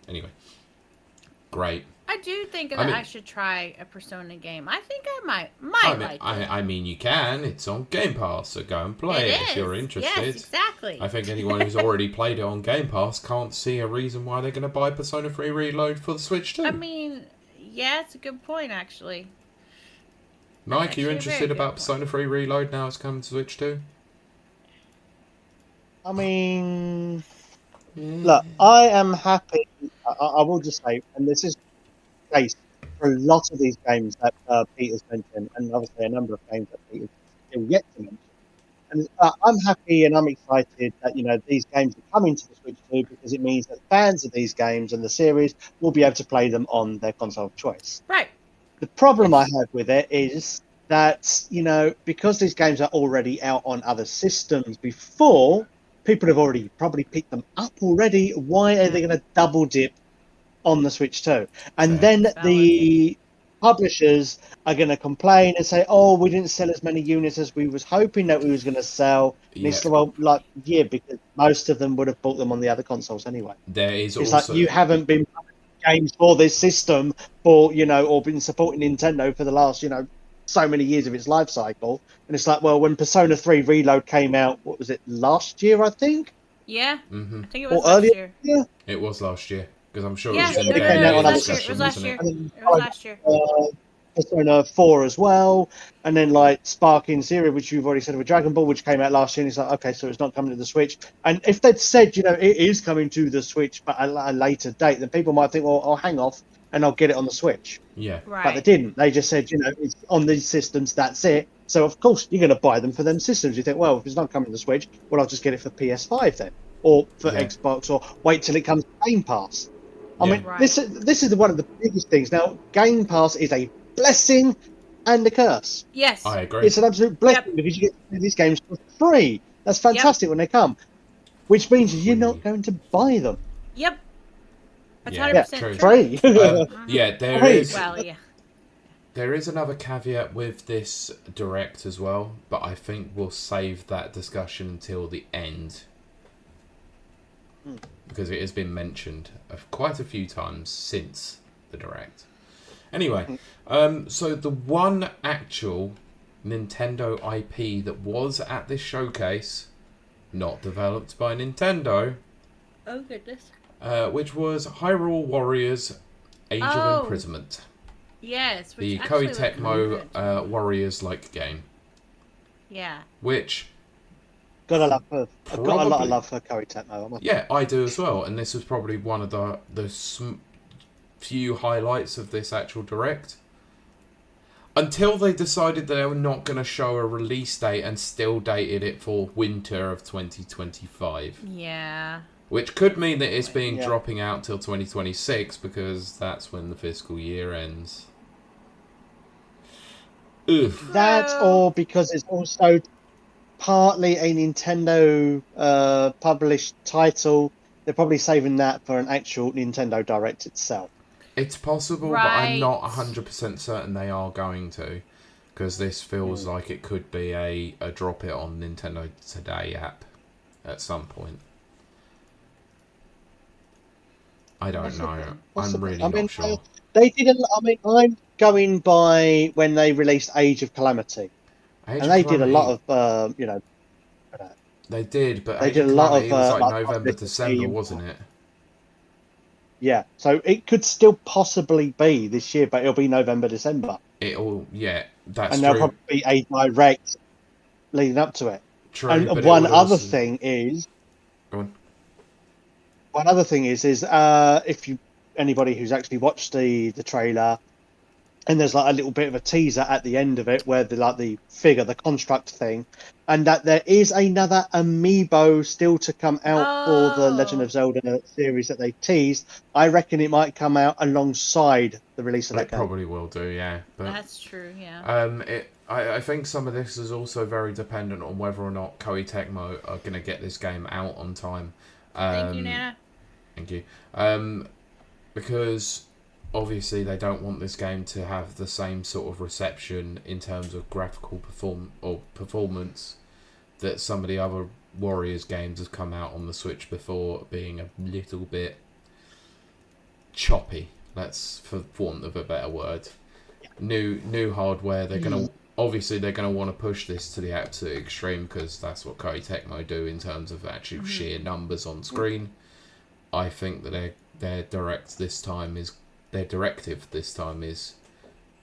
Anyway, great. I do think that I I should try a Persona game. I think I might like it. I mean, you can. It's on Game Pass, so go and play it if you're interested. Yes, exactly. I think anyone who's already played it on Game Pass can't see a reason why they're going to buy Persona 3 Reload for the Switch too. I mean, yeah, it's a good point, actually. Mike, are you actually a interested very good about point. Persona 3 Reload now it's coming to Switch too? I mean, look, I am happy. I will just say, and this is the case for a lot of these games that Peter's mentioned, and obviously a number of games that Peter's still yet to mention. And I'm happy and I'm excited that these games are coming to the Switch too, because it means that fans of these games and the series will be able to play them on their console of choice. Right. The problem I have with it is that because these games are already out on other systems before, people have already probably picked them up already. Why are they going to double dip on the Switch too? And then the publishers are going to complain and say, "Oh, we didn't sell as many units as we was hoping that we was going to sell." And it's because most of them would have bought them on the other consoles anyway. There is It's also like you haven't been games for this system or been supporting Nintendo for the last so many years of its life cycle. And it's like, well, when Persona 3 Reload came out, what was it, last year, I think? Yeah, Mhm. I think it was Or last earlier? year. Yeah. It was last year because I'm sure Yeah, it was in no, the no, came no, out it on was other last year. It was last year. And It was last year. Persona 4 as well. And then like Sparking Zero, which you've already said with Dragon Ball, which came out last year. And it's like, okay, so it's not coming to the Switch. And if they'd said, it is coming to the Switch, but at a later date, then people might think, well, I'll hang off and I'll get it on the Switch. Yeah. Right. But they didn't. They just said, it's on these systems, that's it. So, of course, you're going to buy them for them systems. You think, well, if it's not coming to the Switch, well, I'll just get it for PS5 then. Or for Xbox, or wait till it comes to Game Pass. I mean, Right. this is one of the biggest things. Now, Game Pass is a blessing and a curse. Yes. I agree. It's an absolute blessing because you get to play these games for free. That's fantastic when they come. Which means you're not going to buy them. Yep. That's Yeah, 100% true. Free. Yeah, there Right. is. Well, yeah. There is another caveat with this direct as well, but I think we'll save that discussion until the end. Because it has been mentioned quite a few times since the direct. Anyway, so the one actual Nintendo IP that was at this showcase, not developed by Nintendo, Oh, goodness. which was Hyrule Warriors Age of Imprisonment. Yes. The Which Koei actually looked good. Tecmo Warriors-like game. Yeah. Which, I've got a lot of Probably. love for Koei Tecmo. yeah, I do as well. And this was probably one of the few highlights of this actual direct. Until they decided they were not going to show a release date and still dated it for winter of 2025. Yeah. Which could mean that it's being dropping out till 2026 because that's when the fiscal year ends. Oof. That or because it's also partly a Nintendo published title. They're probably saving that for an actual Nintendo Direct itself. It's possible, but I'm not 100% certain they are going to. Because this feels like it could be a drop it on Nintendo Today app at some point. I don't know. I'm really not sure. They didn't. I mean, I'm going by when they released Age of Calamity, and they did a lot of, They did, but they Age did of a lot Calamity of was like like November, publicity. December, wasn't it? Yeah, so it could still possibly be this year, but it'll be November, December, That's and there'll true. probably be a direct leading up to it. True, And but one it would other also... thing is, Go on. if anybody who's actually watched the trailer, and there's like a little bit of a teaser at the end of it where the figure, the construct thing, and that there is another amiibo still to come out for the Legend of Zelda series that they teased. I reckon it might come out alongside the release of that game. It probably will do, yeah. But, that's true, yeah. I think some of this is also very dependent on whether or not Koei Tecmo are going to get this game out on time. Thank you, Nana. Thank you. Because obviously they don't want this game to have the same sort of reception in terms of graphical performance that some of the other Warriors games have come out on the Switch before, being a little bit choppy. That's for want of a better word. New hardware. They're gonna want to push this to the absolute extreme because that's what Koei Tecmo do in terms of actual sheer numbers on screen. I think that their directive this time is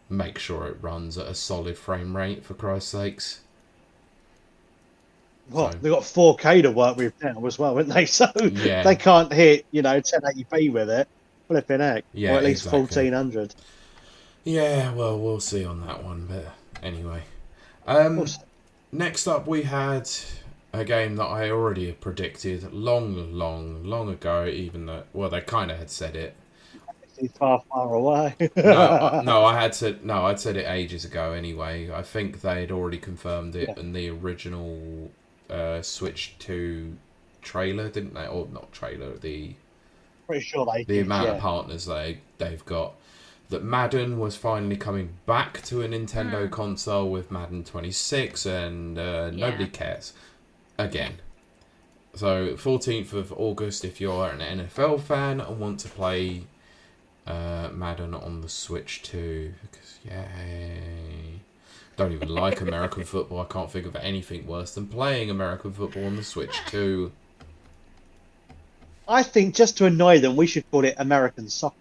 make sure it runs at a solid frame rate, for Christ's sakes. Well, they've got 4K to work with now as well, haven't they? So they can't hit 1080p with it. Flipping heck. Yeah, or at least exactly. 1400. Yeah, well, we'll see on that one, but anyway. Next up, we had a game that I already had predicted long ago, even though, well, they kind of had said it. It's far away. I'd said it ages ago anyway. I think they had already confirmed it in the original Switch 2 trailer, didn't they? Or not trailer, Pretty sure they the did, amount of partners they've got. That Madden was finally coming back to a Nintendo console with Madden 26, and nobody cares. Again. So, 14th of August, if you're an NFL fan and want to play Madden on the Switch 2, because, yay. Don't even like American football. I can't think of anything worse than playing American football on the Switch 2. I think just to annoy them, we should call it American soccer.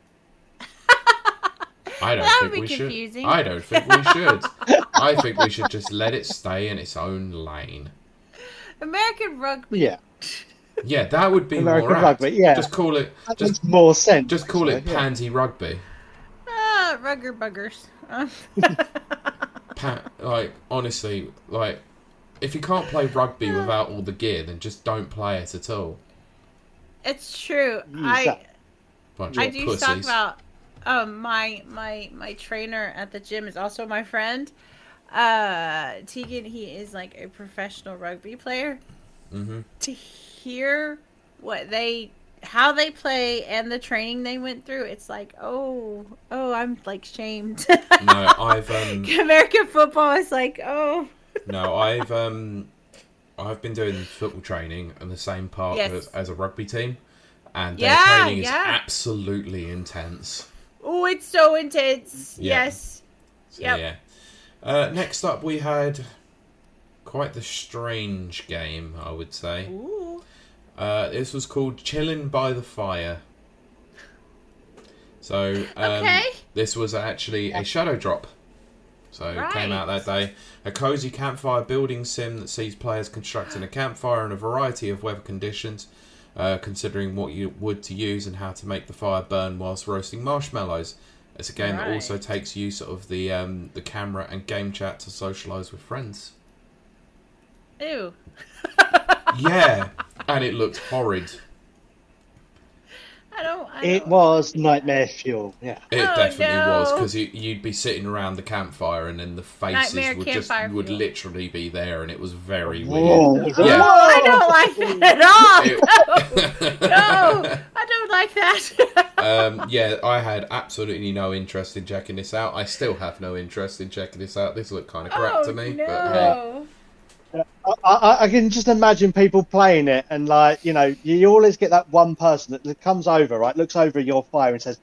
I don't think we should. I don't think we should. I think we should just let it stay in its own lane. American rugby. Yeah. Yeah, that would be American more rugby. Yeah. Just call it. That makes more sense. Just call it pansy rugby. Rugger buggers. Honestly, if you can't play rugby without all the gear, then just don't play it at all. It's true. I do pussies. talk about my trainer at the gym is also my friend. Tegan, he is like a professional rugby player. Mm-hmm. To hear how they play and the training they went through, it's like, oh, I'm like shamed. No, I've American football is like, oh. No, I've been doing football training in the same park as a rugby team, and their training is absolutely intense. Oh, it's so intense. Yeah. Yes. So, yeah. Next up, we had quite the strange game, I would say. Ooh. This was called Chillin' by the Fire. So, this was actually a shadow drop. So it came out that day. A cozy campfire building sim that sees players constructing a campfire in a variety of weather conditions, considering what you would to use and how to make the fire burn whilst roasting marshmallows. It's a game that also takes use of the camera and game chat to socialise with friends. Ew. Yeah, and it looked horrid. It was nightmare fuel. Yeah, it definitely was, because you'd be sitting around the campfire and then the faces would literally be there, and it was very weird. Yeah. I don't like that at all. No, I don't like that. Yeah, I had absolutely no interest in checking this out. I still have no interest in checking this out. This looked kind of crap to me. No. But hey. I can just imagine people playing it, and you always get that one person that comes over, right, looks over your fire and says,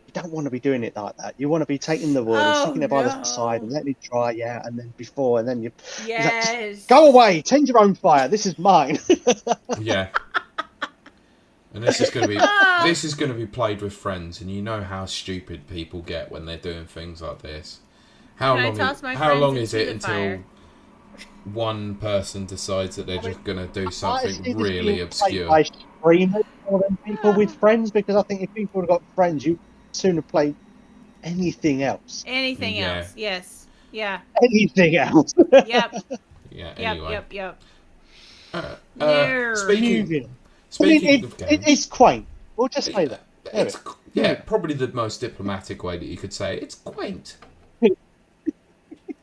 you don't want to be doing it like that. You want to be taking the wood and sticking it by the side and let me try, and then before, and then you yes. Go away, tend your own fire. This is mine. Yeah. And this is going to be played with friends, and you know how stupid people get when they're doing things like this. How long is it until one person decides that they're just going to do something really obscure? By streamers more than people with friends, because I think if people have got friends, you sooner play anything else. Anything else, yes. Yeah. Anything else. Yep. Yeah, anyway. Yep. Speaking of games, it's quaint. We'll just say that. It's probably the most diplomatic way that you could say it. It's quaint.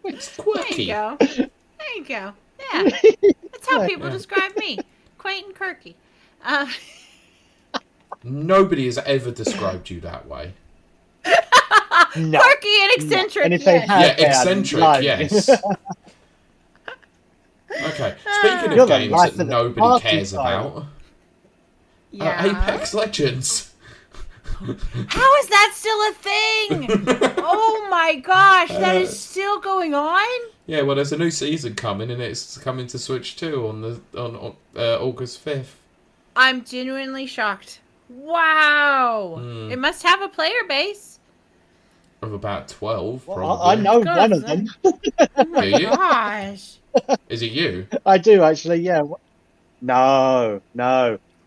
It's quirky. There you go. Yeah. That's how people describe me. Quaint and quirky. Nobody has ever described you that way. No. Quirky and eccentric. And if they yes. had, Yeah, they are eccentric, lying. yes. Okay, speaking You're of the games life that of the nobody party, cares Simon. about, Yeah. Apex Legends. How is that still a thing? Oh my gosh, that is still going on? Yeah, well, there's a new season coming, and it's coming to Switch 2 on August 5th. I'm genuinely shocked. Wow. It must have a player base. Of about 12, Well, probably. I know God, one of them. Oh my Do you? gosh. Is it you? I do actually. Yeah. No.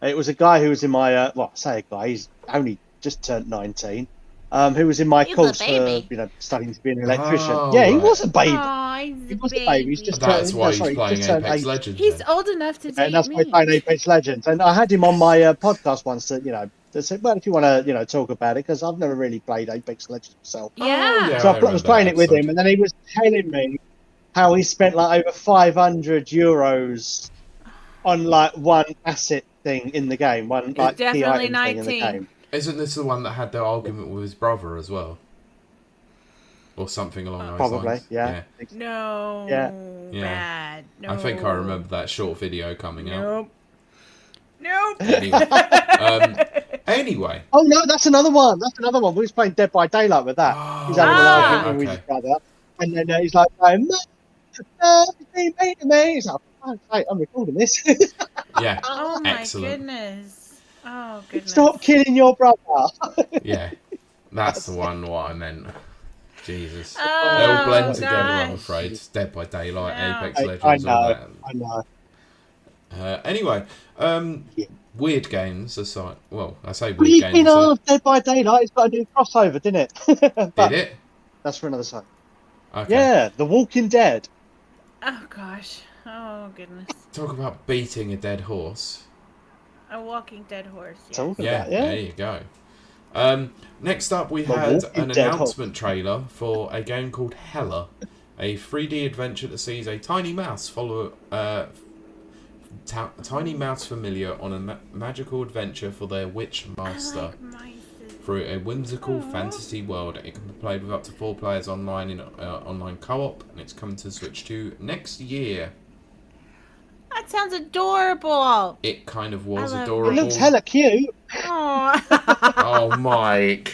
It was a guy who was in my. Well, I say a guy. He's only just turned 19. Who was in my He's a course for baby. studying to be an electrician. Oh, Yeah, he right. was a baby. Oh, he's He a was a baby. baby. He's just That's why he's sorry, playing just turned Apex 8. Legends. He's then. old enough to date And that's why me. he's playing Apex Legends. And I had him on my podcast once that said, well, if you want to, talk about it, because I've never really played Apex Legends myself. Yeah. yeah. So I I was remember playing that it with episode. him, and then he was telling me how he spent like over 500 euros on like one asset thing in the game, one like key definitely item thing in the 19. game. Isn't this the one that had the argument with his brother as well? Or something along those Probably, lines? yeah. No. Yeah. Yeah. Bad. No. I think I remember that short video coming out. Nope. Anyway. Oh no, that's another one. We was playing Dead by Daylight with that. He's having an Ah. argument with his Okay. brother, and then he's like, "It's been mean to me." He's like, "Oh, hey, I'm recording this. Yeah. Oh my Excellent. goodness. Oh goodness. Stop killing your brother." Yeah. That's the one what I meant. Jesus. Oh, They all blend together, I'm gosh. afraid. Dead by Daylight, Yeah. Apex I Legends, all know. that. I know. Anyway, Yeah. weird games aside. Well, I say weird games Speaking aside. of Dead by Daylight, it's got a new crossover, didn't it? Did it? That's for another time. Okay. Yeah, The Walking Dead. Oh gosh. Oh goodness. Talk about beating a dead horse. A walking dead horse. Yes. Talk Yeah, about, yeah. there you go. Next up, we The had Walking an Dead announcement trailer for a game called Hella, a 3D adventure that sees a tiny mouse follow tiny mouse familiar on a magical adventure for their witch master through a whimsical fantasy world. It can be played with up to 4 players online in online co-op, and it's coming to Switch 2 next year. That sounds adorable. It kind of was I love adorable. It looks hella cute. Aww. Oh, Mike.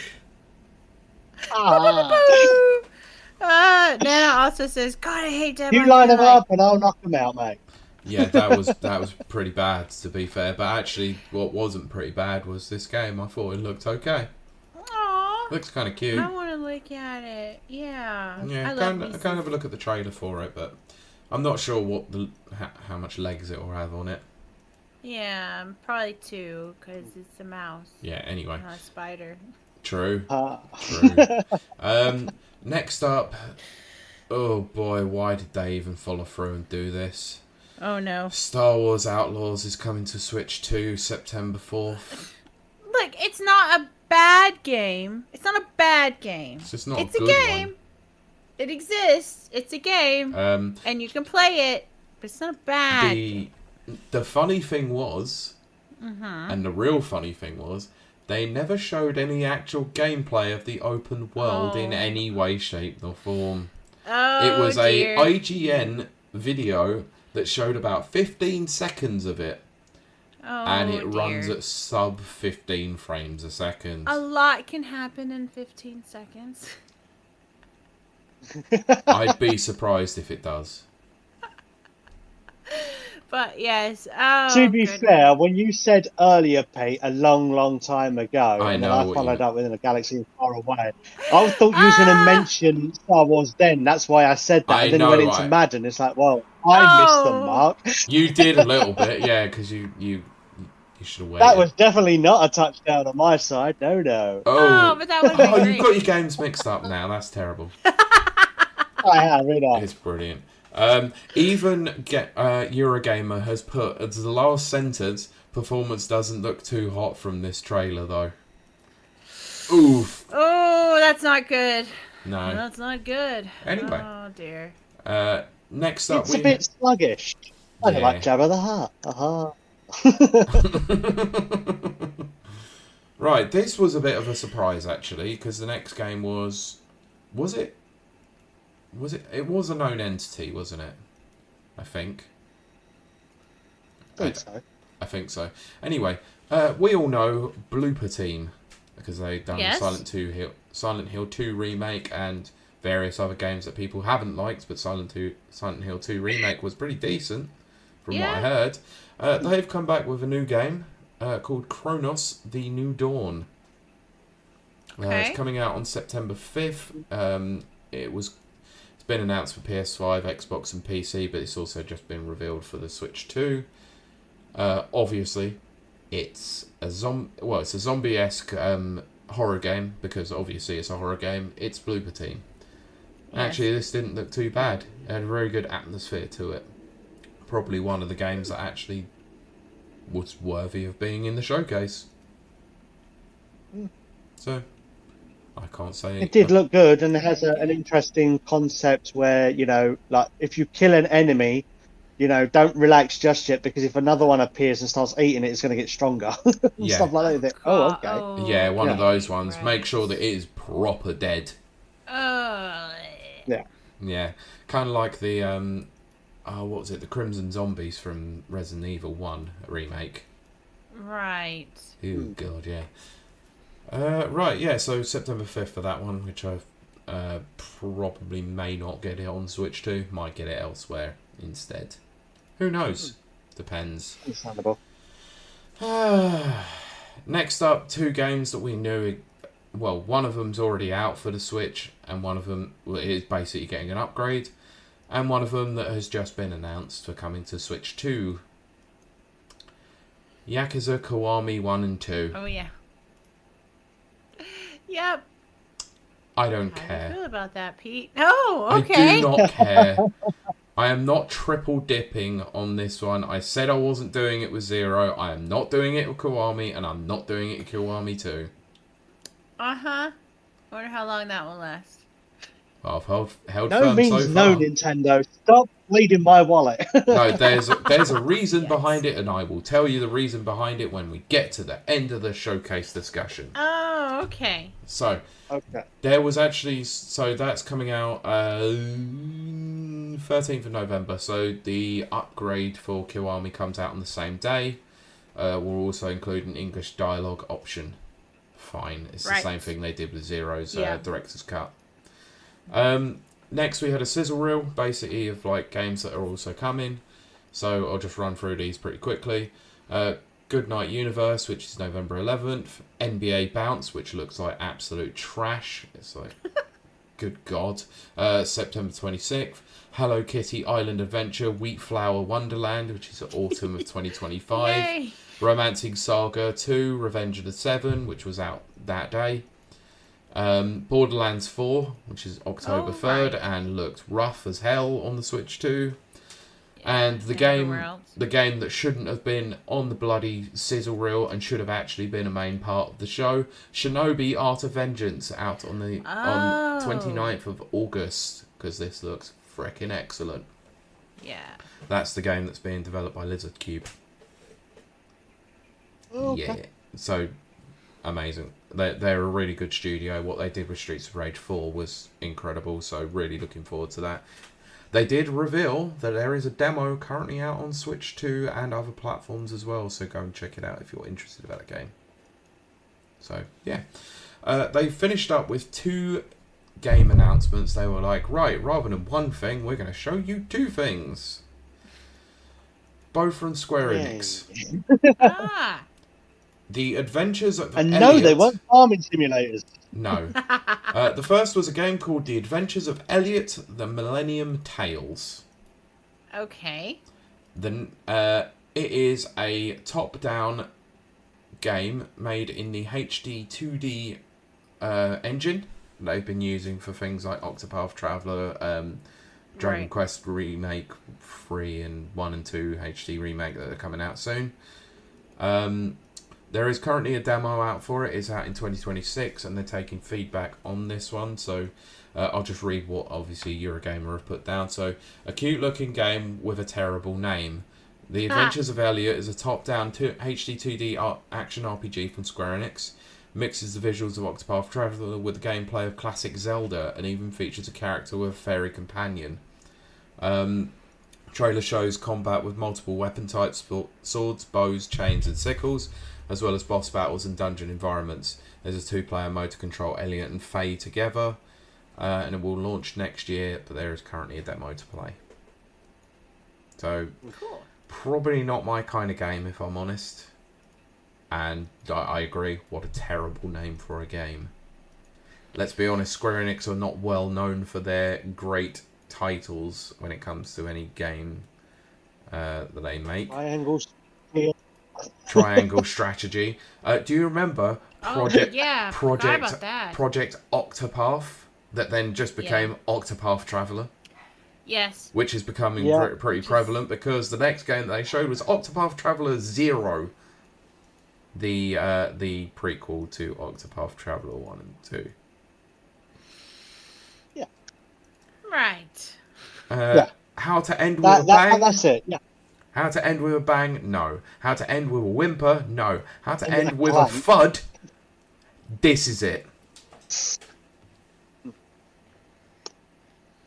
Nana also says, God, I hate Dead You by line them Daylight." up and I'll knock them out, mate. Yeah, that was pretty bad, to be fair. But actually, what wasn't pretty bad was this game. I thought it looked okay. Aw. Looks kind of cute. I want to look at it. Yeah. Yeah, I go love and have a look at the trailer for it, but I'm not sure what how much legs it will have on it. Yeah, probably 2, because it's a mouse, Yeah. Anyway, not a spider. true. Uh, True. Next up, oh boy, why did they even follow through and do this? Oh no. Star Wars Outlaws is coming to Switch 2 September 4th. Look, it's not a bad game. It's not a bad game. It's just not It's a a good game. It exists. It's a game. one. And you can play it, but it's not bad. The funny thing was, and the real funny thing was, they never showed any actual gameplay of the open world in any way, shape, or form. Oh, It was dear. a IGN video that showed about 15 seconds of it, Oh, and it dear. runs at sub 15 frames a second. A lot can happen in 15 seconds. I'd be surprised if it does. But yes. Oh, to be goodness. fair, when you said earlier, Pete, a long, long time ago, I and then know I what followed you- up within a galaxy far away, I thought you was going to mention Star Wars then. That's why I said that. I And then know, you went into right. Madden. It's like, well, I missed the Oh. mark. You did a little bit, yeah, because you should have waited. That was definitely not a touchdown on my side. No, no. Oh, but that would have been Oh, great. you've got your games mixed up now. That's terrible. I have, really. It's brilliant. Even Eurogamer has put as the last sentence, performance doesn't look too hot from this trailer, though. Oof. Oh, that's not good. No. That's not good. Anyway. Oh, dear. Next up, It's a bit sluggish. I don't Yeah. like Jabba the Hutt. Aha. Right, this was a bit of a surprise, actually, because the next game was Was it? It was a known entity, wasn't it? I think. I think so. Anyway, we all know Blooper Team because they've done Yes. Silent Hill 2 remake and various other games that people haven't liked, but Silent Hill 2 remake was pretty decent from what I heard. They've come back with a new game called Kronos: The New Dawn. Okay. It's coming out on September 5th. It's been announced for PS5, Xbox and PC, but it's also just been revealed for the Switch 2. Obviously, it's a zombie-esque horror game, because obviously it's a horror game. It's Blooper Team. Yes. Actually, this didn't look too bad. It had a very good atmosphere to it. Probably one of the games that actually was worthy of being in the showcase. So, I can't say... It did look good, and it has an interesting concept where, like, if you kill an enemy, don't relax just yet, because if another one appears and starts eating it, it's going to get stronger. Yeah. Stuff like that. Okay. Yeah, one of those ones. Right. Make sure that it is proper dead. Yeah. Yeah. Kind of like the, what was it? The Crimson Zombies from Resident Evil 1 remake. Right. Oh, God, yeah. Right, yeah, so September 5th for that one, which I probably may not get it on Switch 2. Might get it elsewhere instead. Who knows? Depends. Understandable. Next up, two games that we knew. Well, one of them's already out for the Switch, and one of them is basically getting an upgrade, and one of them that has just been announced for coming to Switch 2. Yakuza Kiwami 1 and 2. Oh, yeah. Yep. I don't How do care. you feel about that, Pete? Oh, okay. I do not care. I am not triple dipping on this one. I said I wasn't doing it with Zero. I am not doing it with Kiwami, and I'm not doing it with Kiwami 2. Uh-huh. Wonder how long that will last. Well, I've held No firm means so no, far. Nintendo. Stop bleeding my wallet. No, there's a reason Yes. behind it, and I will tell you the reason behind it when we get to the end of the showcase discussion. Oh, okay. So, Okay. there was actually... So, that's coming out 13th of November. So, the upgrade for Kiwami comes out on the same day. We'll also include an English dialogue option. Fine. It's the Right. same thing they did with Zero's Yeah. Director's Cut. Next, we had a sizzle reel, basically, of like games that are also coming. So I'll just run through these pretty quickly. Goodnight Universe, which is November 11th. NBA Bounce, which looks like absolute trash. It's like, good God. September 26th. Hello Kitty Island Adventure, Wheat Flower Wonderland, which is autumn of 2025. Yay. Romancing Saga 2, Revenge of the Seven, which was out that day. Borderlands 4, which is October 3rd, right. and looked rough as hell on the Switch 2. And the everywhere else. game that shouldn't have been on the bloody sizzle reel and should have actually been a main part of the show, Shinobi Art of Vengeance, out on the on 29th of August, because this looks freaking excellent. Yeah. That's the game that's being developed by Lizard Cube. Okay. Yeah, so amazing. They're a really good studio. What they did with Streets of Rage 4 was incredible, so really looking forward to that. They did reveal that there is a demo currently out on Switch 2 and other platforms as well, so go and check it out if you're interested about the game. So, yeah. They finished up with 2 game announcements. They were like, right, rather than one thing, we're going to show you 2 things. Both from Square Enix. Ah. The Adventures of And Elliot... no, they weren't farming simulators. No. The first was a game called The Adventures of Elliot, the Millennium Tales. Okay. It is a top-down game made in the HD 2D engine they've been using for things like Octopath Traveler, Dragon Right. Quest Remake 3 and 1 and 2 HD Remake that are coming out soon. There is currently a demo out for it. It's out in 2026, and they're taking feedback on this one. So I'll just read what, obviously, Eurogamer have put down. So, a cute-looking game with a terrible name. The Adventures of Elliot is a top-down HD 2D action RPG from Square Enix. mixes the visuals of Octopath Traveler with the gameplay of classic Zelda, and even features a character with a fairy companion. Trailer shows combat with multiple weapon types, swords, bows, chains and sickles, as well as boss battles and dungeon environments. There's a 2-player mode to control Elliot and Faye together, and it will launch next year, but there is currently a demo to play. So, Cool. probably not my kind of game, if I'm honest. And I agree, what a terrible name for a game. Let's be honest, Square Enix are not well known for their great titles when it comes to any game that they make. Triangles. Triangle Strategy. Do you remember Forgot about that. Project Octopath that then just became Octopath Traveler? Yes. Which is becoming pretty prevalent because the next game that they showed was Octopath Traveler 0. The prequel to Octopath Traveler 1 and 2. Yeah. Right. How to end with a bang? That's it, yeah. How to end with a bang? No. How to end with a whimper? No. How to end with a FUD? This is it.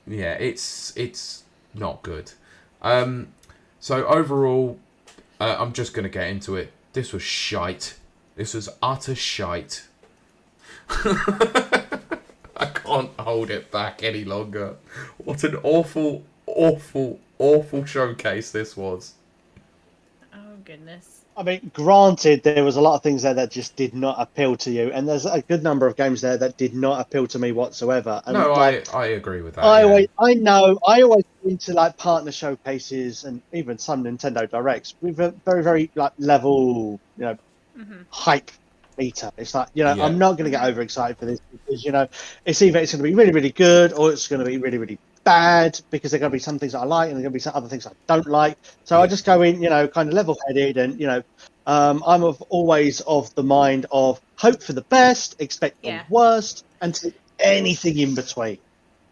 Yeah, it's not good. So overall, I'm just going to get into it. This was shite. This was utter shite. I can't hold it back any longer. What an awful, awful, awful showcase this was. Oh, goodness. I mean, granted, there was a lot of things there that just did not appeal to you, and there's a good number of games there that did not appeal to me whatsoever. And no, like, I agree with that. I always go into like partner showcases and even some Nintendo Directs with a very, very like level, hype meter. It's like, I'm not going to get overexcited for this because, it's either it's going to be really, really good or it's going to be really, really bad because there are going to be some things that I like and there are going to be some other things I don't like. So I just go in, kind of level-headed and, I'm always of the mind of hope for the best, expect the worst, and take anything in between.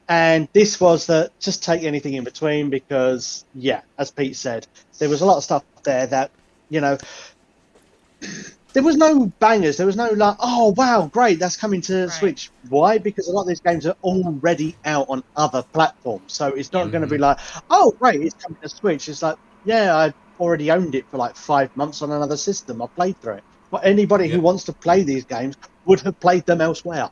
And this was just take anything in between because, as Pete said, there was a lot of stuff there that, there was no bangers. There was no like, oh, wow, great, that's coming to Switch. Why? Because a lot of these games are already out on other platforms. So it's not going to be like, oh, great, it's coming to Switch. It's like, I already owned it for like 5 months on another system. I played through it. But anybody who wants to play these games would have played them elsewhere.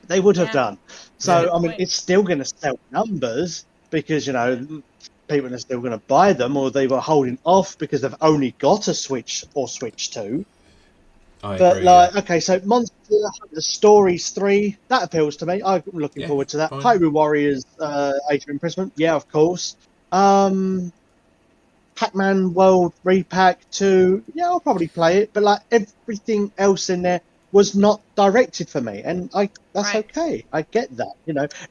They would have done. So, I mean, it's still going to sell numbers because, people are still going to buy them, or they were holding off because they've only got a Switch or Switch 2. I agree, okay, so Monster Hunter Stories 3, that appeals to me. I'm looking forward to that. Fine. Hyrule Warriors Age of Imprisonment, of course. Pac-Man World Repack 2, I'll probably play it, but like everything else in there was not directed for me, and that's okay. I get that.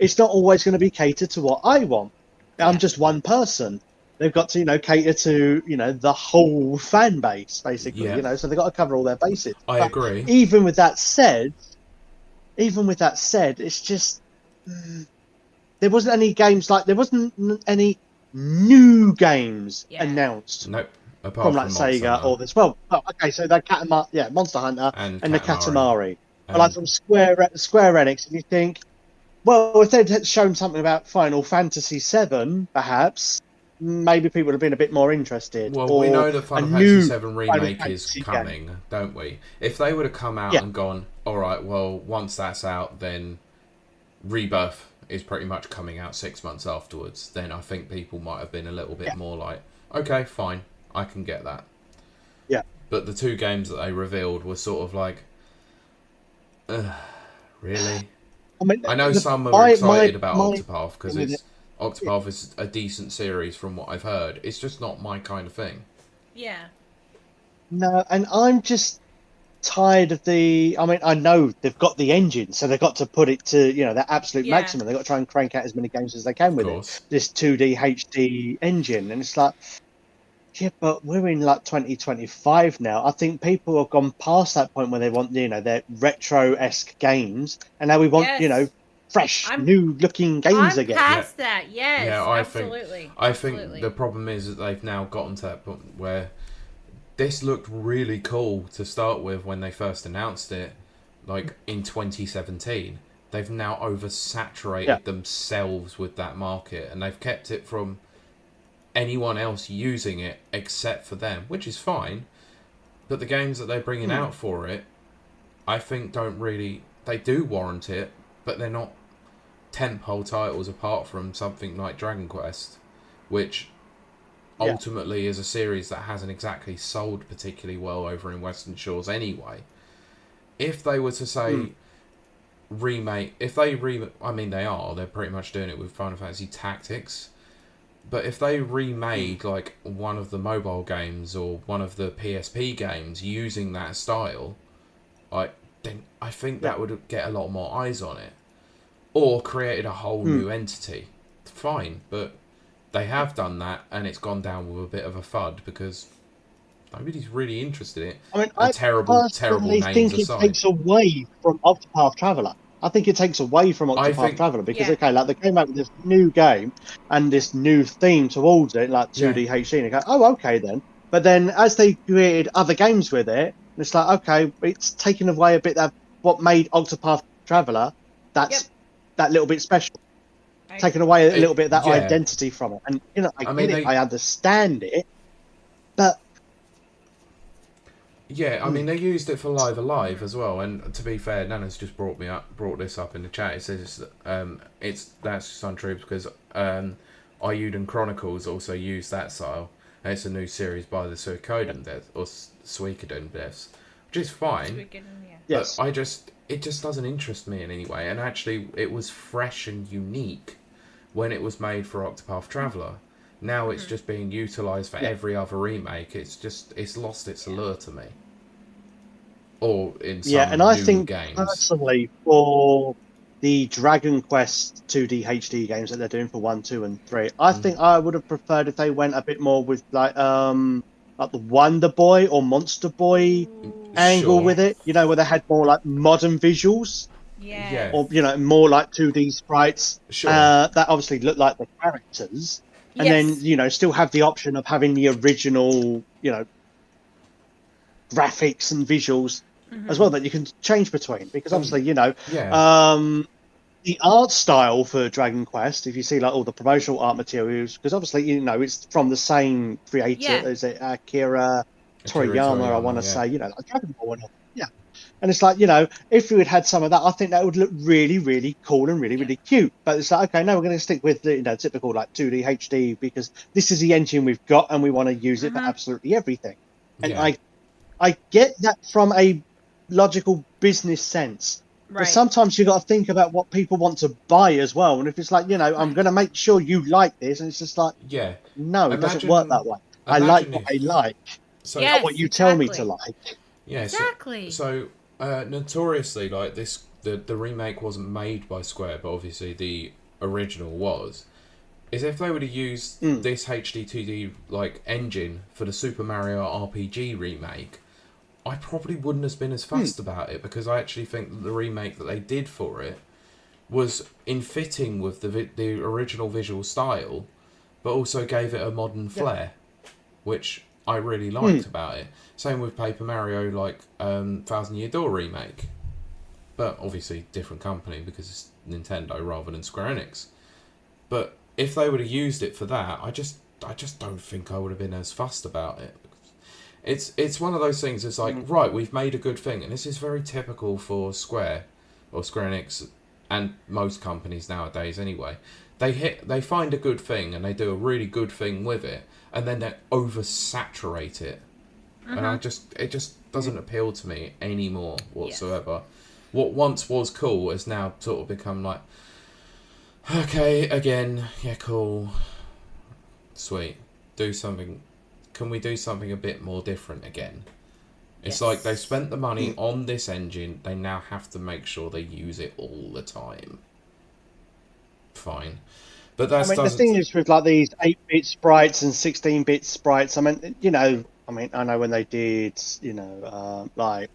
It's not always going to be catered to what I want. I'm just one person. They've got to, cater to, the whole fan base, basically, so they've got to cover all their bases. I agree. Even with that said, it's just, there wasn't any games, there wasn't any new games announced. Nope. Apart from like Sega or this. Well, okay, so the Monster Hunter and the Katamari. But like from Square Enix, and you think, well, if they'd shown something about Final Fantasy VII, perhaps, maybe people would have been a bit more interested. Well, we know that Final Fantasy VII Remake is coming, don't we? If they would have come out and gone, all right, well, once that's out, then Rebirth is pretty much coming out 6 months afterwards, then I think people might have been a little bit more like, okay, fine, I can get that. Yeah. But the two games that they revealed were sort of like, really? I know some are excited about Octopath because Octopath is a decent series from what I've heard. It's just not my kind of thing. Yeah. No, and I'm just tired of I know they've got the engine, so they've got to put it to, their absolute maximum. They've got to try and crank out as many games as they can with it. This 2D HD engine. And it's like, but we're in like 2025 now. I think people have gone past that point where they want, their retro-esque games, and now we want, fresh, new-looking games again. I'm past that, yes. Yeah, absolutely. I think the problem is that they've now gotten to that point where this looked really cool to start with when they first announced it, like in 2017. They've now oversaturated themselves with that market, and they've kept it from anyone else using it except for them, which is fine. But the games that they're bringing out for it, I think they do warrant it, but they're not tentpole titles apart from something like Dragon Quest, which ultimately is a series that hasn't exactly sold particularly well over in Western Shores anyway. If they were to say remake, I mean they're pretty much doing it with Final Fantasy Tactics, but if they remade like one of the mobile games or one of the PSP games using that style, then I think that would get a lot more eyes on it. Or created a whole new entity. Fine, but they have done that, and it's gone down with a bit of a FUD because nobody's really interested in it. I mean, terrible names think aside. it takes away from Octopath Traveler. I think it takes away from Octopath Traveler because like they came out with this new game and this new theme towards it, like 2D HD, and you go, oh, okay then. But then as they created other games with it, it's like, okay, it's taken away a bit of what made Octopath Traveler. That's that little bit special. Taken away a little bit of that identity from it. And, I get it, I understand it, but... Yeah, I mean, they used it for Live Alive as well, and to be fair, Nana's just brought this up in the chat. It says that's just untrue because Ayuden Chronicles also used that style. And it's a new series by the Suikoden devs, or Suikoden devs, which is fine. Yes. But it just doesn't interest me in any way. And actually, it was fresh and unique when it was made for Octopath Traveler. Now it's just being utilised for every other remake. It's lost its allure to me. Or in some and I think games. Personally, for the Dragon Quest 2D HD games that they're doing for 1, 2, and 3, I think I would have preferred if they went a bit more with like the Wonder Boy or Monster Boy angle with it. Where they had more like modern visuals. Yeah. Or more like 2D sprites. Sure. That obviously look like the characters. And then, still have the option of having the original, graphics and visuals as well that you can change between. Because obviously, the art style for Dragon Quest, if you see like all the promotional art materials, because obviously, it's from the same creator, is it Akira Toriyama, I want to say, like Dragon Ball and all. Yeah. And it's like, if we had some of that, I think that would look really, really cool and really, really cute. But it's like, okay, no, we're going to stick with the typical like 2D HD because this is the engine we've got and we want to use it for absolutely everything. And I get that from a logical business sense. Right. But sometimes you got to think about what people want to buy as well. And if it's like, I'm going to make sure you like this, and it's just like, no, it doesn't work that way. I like what I like, not what you tell me to like. Yeah, exactly. So notoriously, like the remake wasn't made by Square, but obviously the original was. Is if they would have used this HD 2D like engine for the Super Mario RPG remake, I probably wouldn't have been as fussed about it because I actually think that the remake that they did for it was in fitting with the original visual style, but also gave it a modern flair, which I really liked about it. Same with Paper Mario, like Thousand Year Door remake, but obviously different company because it's Nintendo rather than Square Enix. But if they would have used it for that, I just don't think I would have been as fussed about it. It's one of those things. It's like right, we've made a good thing, and this is very typical for Square or Square Enix and most companies nowadays. Anyway, they find a good thing and they do a really good thing with it, and then they oversaturate it. And it just doesn't appeal to me anymore whatsoever. What once was cool has now sort of become like, okay, again, yeah, cool, sweet, do something. Can we do something a bit more different again? It's like they spent the money on this engine, they now have to make sure they use it all the time. Fine. But that's the thing is with like these 8-bit sprites and 16-bit sprites, I know when they did, like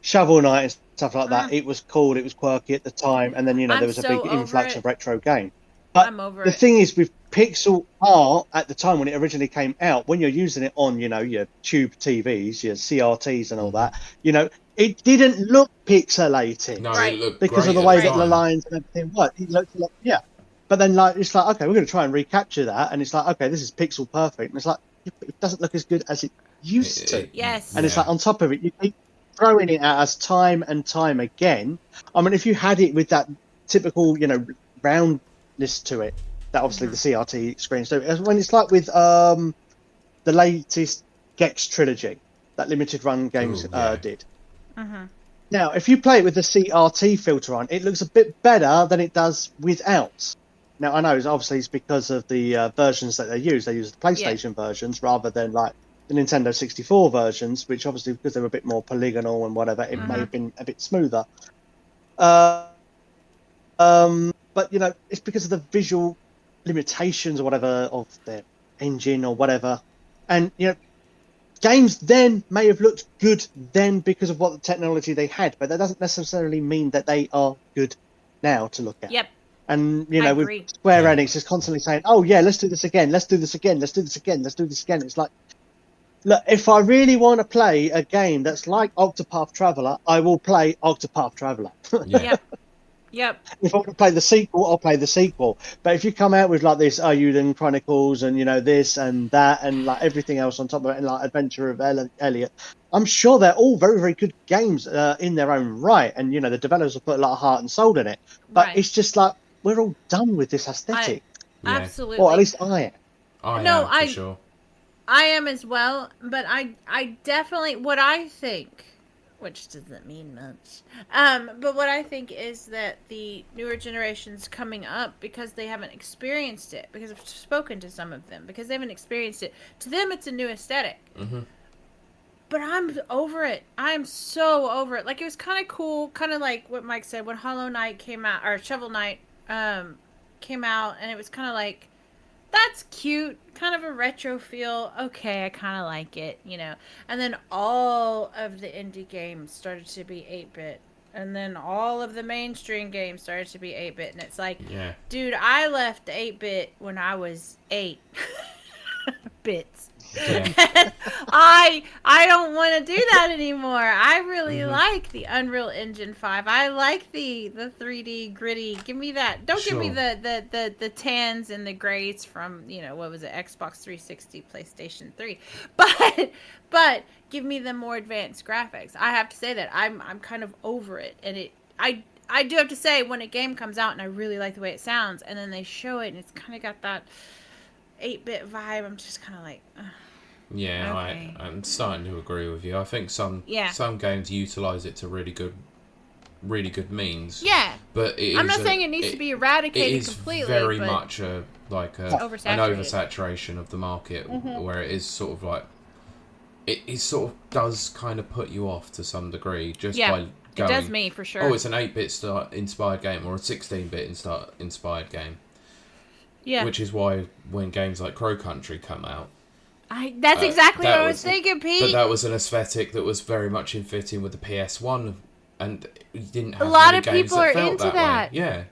Shovel Knight and stuff like that, it was cool, it was quirky at the time, and then, there was a big influx of retro game. But I'm over the it. thing is, with pixel art at the time when it originally came out, when you're using it on, your tube TVs, your CRTs and all that, it didn't look pixelated No, Right. it looked because of great the at way the that the time. lines and everything worked. It looked like, yeah. But then, it's like, okay, we're going to try and recapture that. And it's like, okay, this is pixel perfect. And it's like, it doesn't look as good as it used to. Yes. And it's like, on top of it, you keep throwing it at us time and time again. I mean, if you had it with that typical, roundness to it, that obviously the CRT screens do. When it's like with the latest Gex trilogy that limited run games Ooh, yeah. did. Mm-hmm. Now, if you play it with the CRT filter on, it looks a bit better than it does without. Now, I know it's because of the versions that they use. They use the PlayStation versions rather than like the Nintendo 64 versions, which obviously because they were a bit more polygonal and whatever, it may have been a bit smoother. But it's because of the visual limitations or whatever of their engine or whatever, and games then may have looked good then because of what the technology they had, but that doesn't necessarily mean that they are good now to look at. Yep. And I with agree. Square Enix is constantly saying, "Oh yeah, let's do this again. Let's do this again. Let's do this again. Let's do this again." It's like, look, if I really want to play a game that's like Octopath Traveler, I will play Octopath Traveler. Yeah. Yep. If I want to play the sequel, I'll play the sequel. But if you come out with like this Ayuden Chronicles and this and that and like everything else on top of it and like Adventure of Elliot, I'm sure they're all very, very good games in their own right. And the developers will put a lot of heart and soul in it. But it's just like we're all done with this aesthetic. Yeah. Absolutely. Or at least I am. I am, for sure. I am as well, but I definitely, what I think, which doesn't mean much, but what I think is that the newer generations coming up, because they haven't experienced it, because I've spoken to some of them, because they haven't experienced it, to them it's a new aesthetic. Mm-hmm. But I'm over it. I'm so over it. Like, it was kind of cool, kind of like what Mike said, when Hollow Knight came out, or Shovel Knight came out, and it was kind of like, that's cute, kind of a retro feel. Okay, I kind of like it, And then all of the indie games started to be 8-bit. And then all of the mainstream games started to be 8-bit. And it's like, dude, I left 8-bit when I was 8 bits. Yeah. I don't want to do that anymore. I really like the Unreal Engine 5. I like the 3D gritty. Give me that. Don't give me the tans and the grays from, what was it, Xbox 360, PlayStation 3. But give me the more advanced graphics. I have to say that I'm kind of over it. And I do have to say, when a game comes out and I really like the way it sounds, and then they show it and it's kind of got that 8-bit vibe, I'm just kind of like, ugh. Yeah, okay. I'm starting to agree with you. I think some games utilize it to really good means. Yeah, but I'm not saying it needs to be eradicated completely. It is very much an oversaturated. oversaturation of the market, where it is sort of like it sort of does kind of put you off to some degree just by going. It does me for sure. Oh, it's an 8-bit inspired game or a 16-bit inspired game. Yeah, which is why when games like Crow Country come out. That's exactly what I was thinking, Pete. But that was an aesthetic that was very much in fitting with the PS1, and you didn't have a lot many of games people that are felt into that. that. Way. Yeah,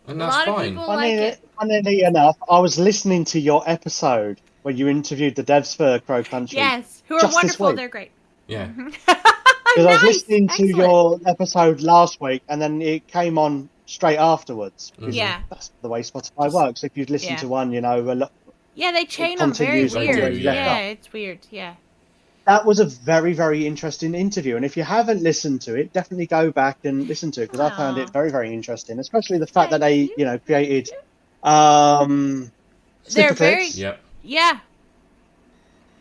and a that's lot fine. Of people like it. Funnily enough, I was listening to your episode where you interviewed the devs for Crow Country. Yes, who are wonderful. They're great. Yeah. Because I was listening to your episode last week, and then it came on straight afterwards. Yeah, that's the way Spotify works. If you'd listen to one, yeah, they chain them very weird. Yeah, it's weird. Yeah. That was a very, very interesting interview, and if you haven't listened to it, definitely go back and listen to it, because I found it very, very interesting, especially the fact that they, created they're very, yeah.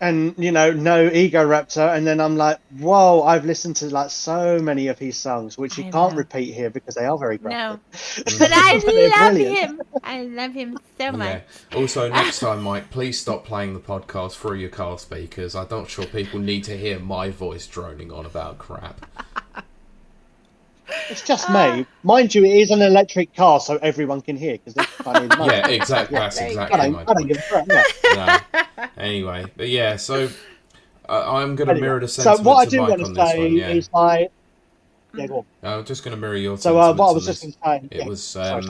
And, no Ego Raptor. And then I'm like, whoa, I've listened to like so many of his songs, which you can't repeat here because they are very graphic. No, but I love him. I love him so much. Yeah. Also, next time, Mike, please stop playing the podcast through your car speakers. I'm not sure people need to hear my voice droning on about crap. It's just me. Mind you, it is an electric car, so everyone can hear. Because yeah, exactly. That's exactly my point. I don't give a crap. No. Anyway, but yeah, so I'm going to mirror the sentiments so what I of do Mike want on to this say one. Yeah. is like, Yeah, go on. I'm just going to mirror your So sentiments what I on was this. just going to say, It was sorry.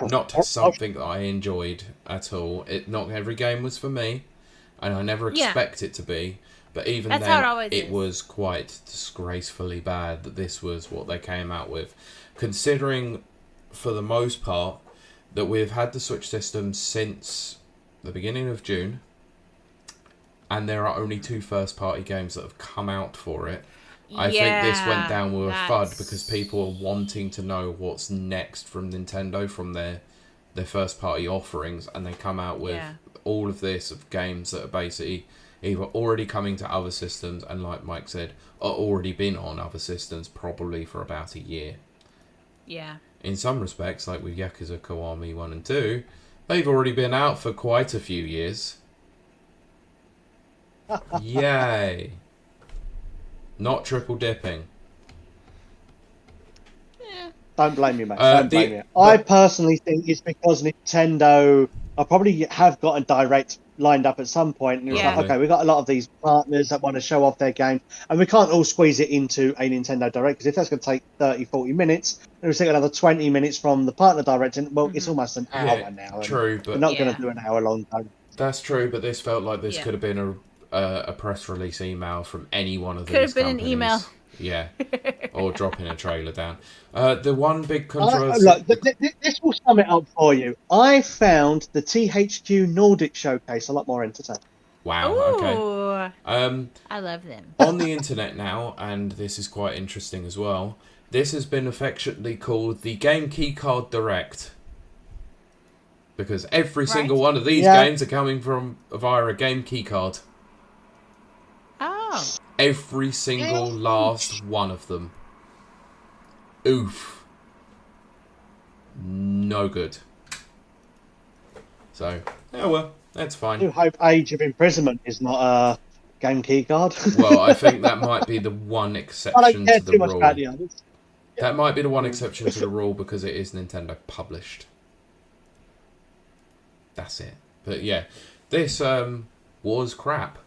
not something that I enjoyed at all. Not every game was for me, and I never expect it to be. But even That's how then, it always is. was quite disgracefully bad that this was what they came out with. Considering, for the most part, that we've had the Switch system since the beginning of June, and there are only 2 first-party games that have come out for it. I think this went down with a FUD because people are wanting to know what's next from Nintendo, from their first-party offerings, and they come out with all of this of games that are basically either already coming to other systems and, like Mike said, are already been on other systems probably for about a year. Yeah. In some respects, like with Yakuza Kiwami 1 and 2, they've already been out for quite a few years. Yay. Not triple dipping. Don't blame me, mate. Don't blame me. I personally think it's because Nintendo probably have got a direct lined up at some point, and it's like, okay, we've got a lot of these partners that want to show off their game, and we can't all squeeze it into a Nintendo Direct, because if that's going to take 30, 40 minutes, then we take another 20 minutes from the partner Direct, and well, it's almost an hour now. True, but we're not going to do an hour-long time. That's true, but this felt like this could have been a press release email from any one of these Could have been companies. an email. Yeah, or dropping a trailer down. The one big controversy... Look, this will sum it up for you. I found the THQ Nordic showcase a lot more entertaining. Wow, okay. I love them. On the internet now, and this is quite interesting as well, this has been affectionately called the Game Keycard Direct. Because every single one of these games are coming from via a Game Keycard. Oh. Every single last one of them. Oof. No good. So, oh well, that's fine. I do hope Age of Imprisonment is not a Game Keycard. Well, I think that might be the one exception to the rule. That might be the one exception to the rule because it is Nintendo published. That's it. But yeah, this was crap.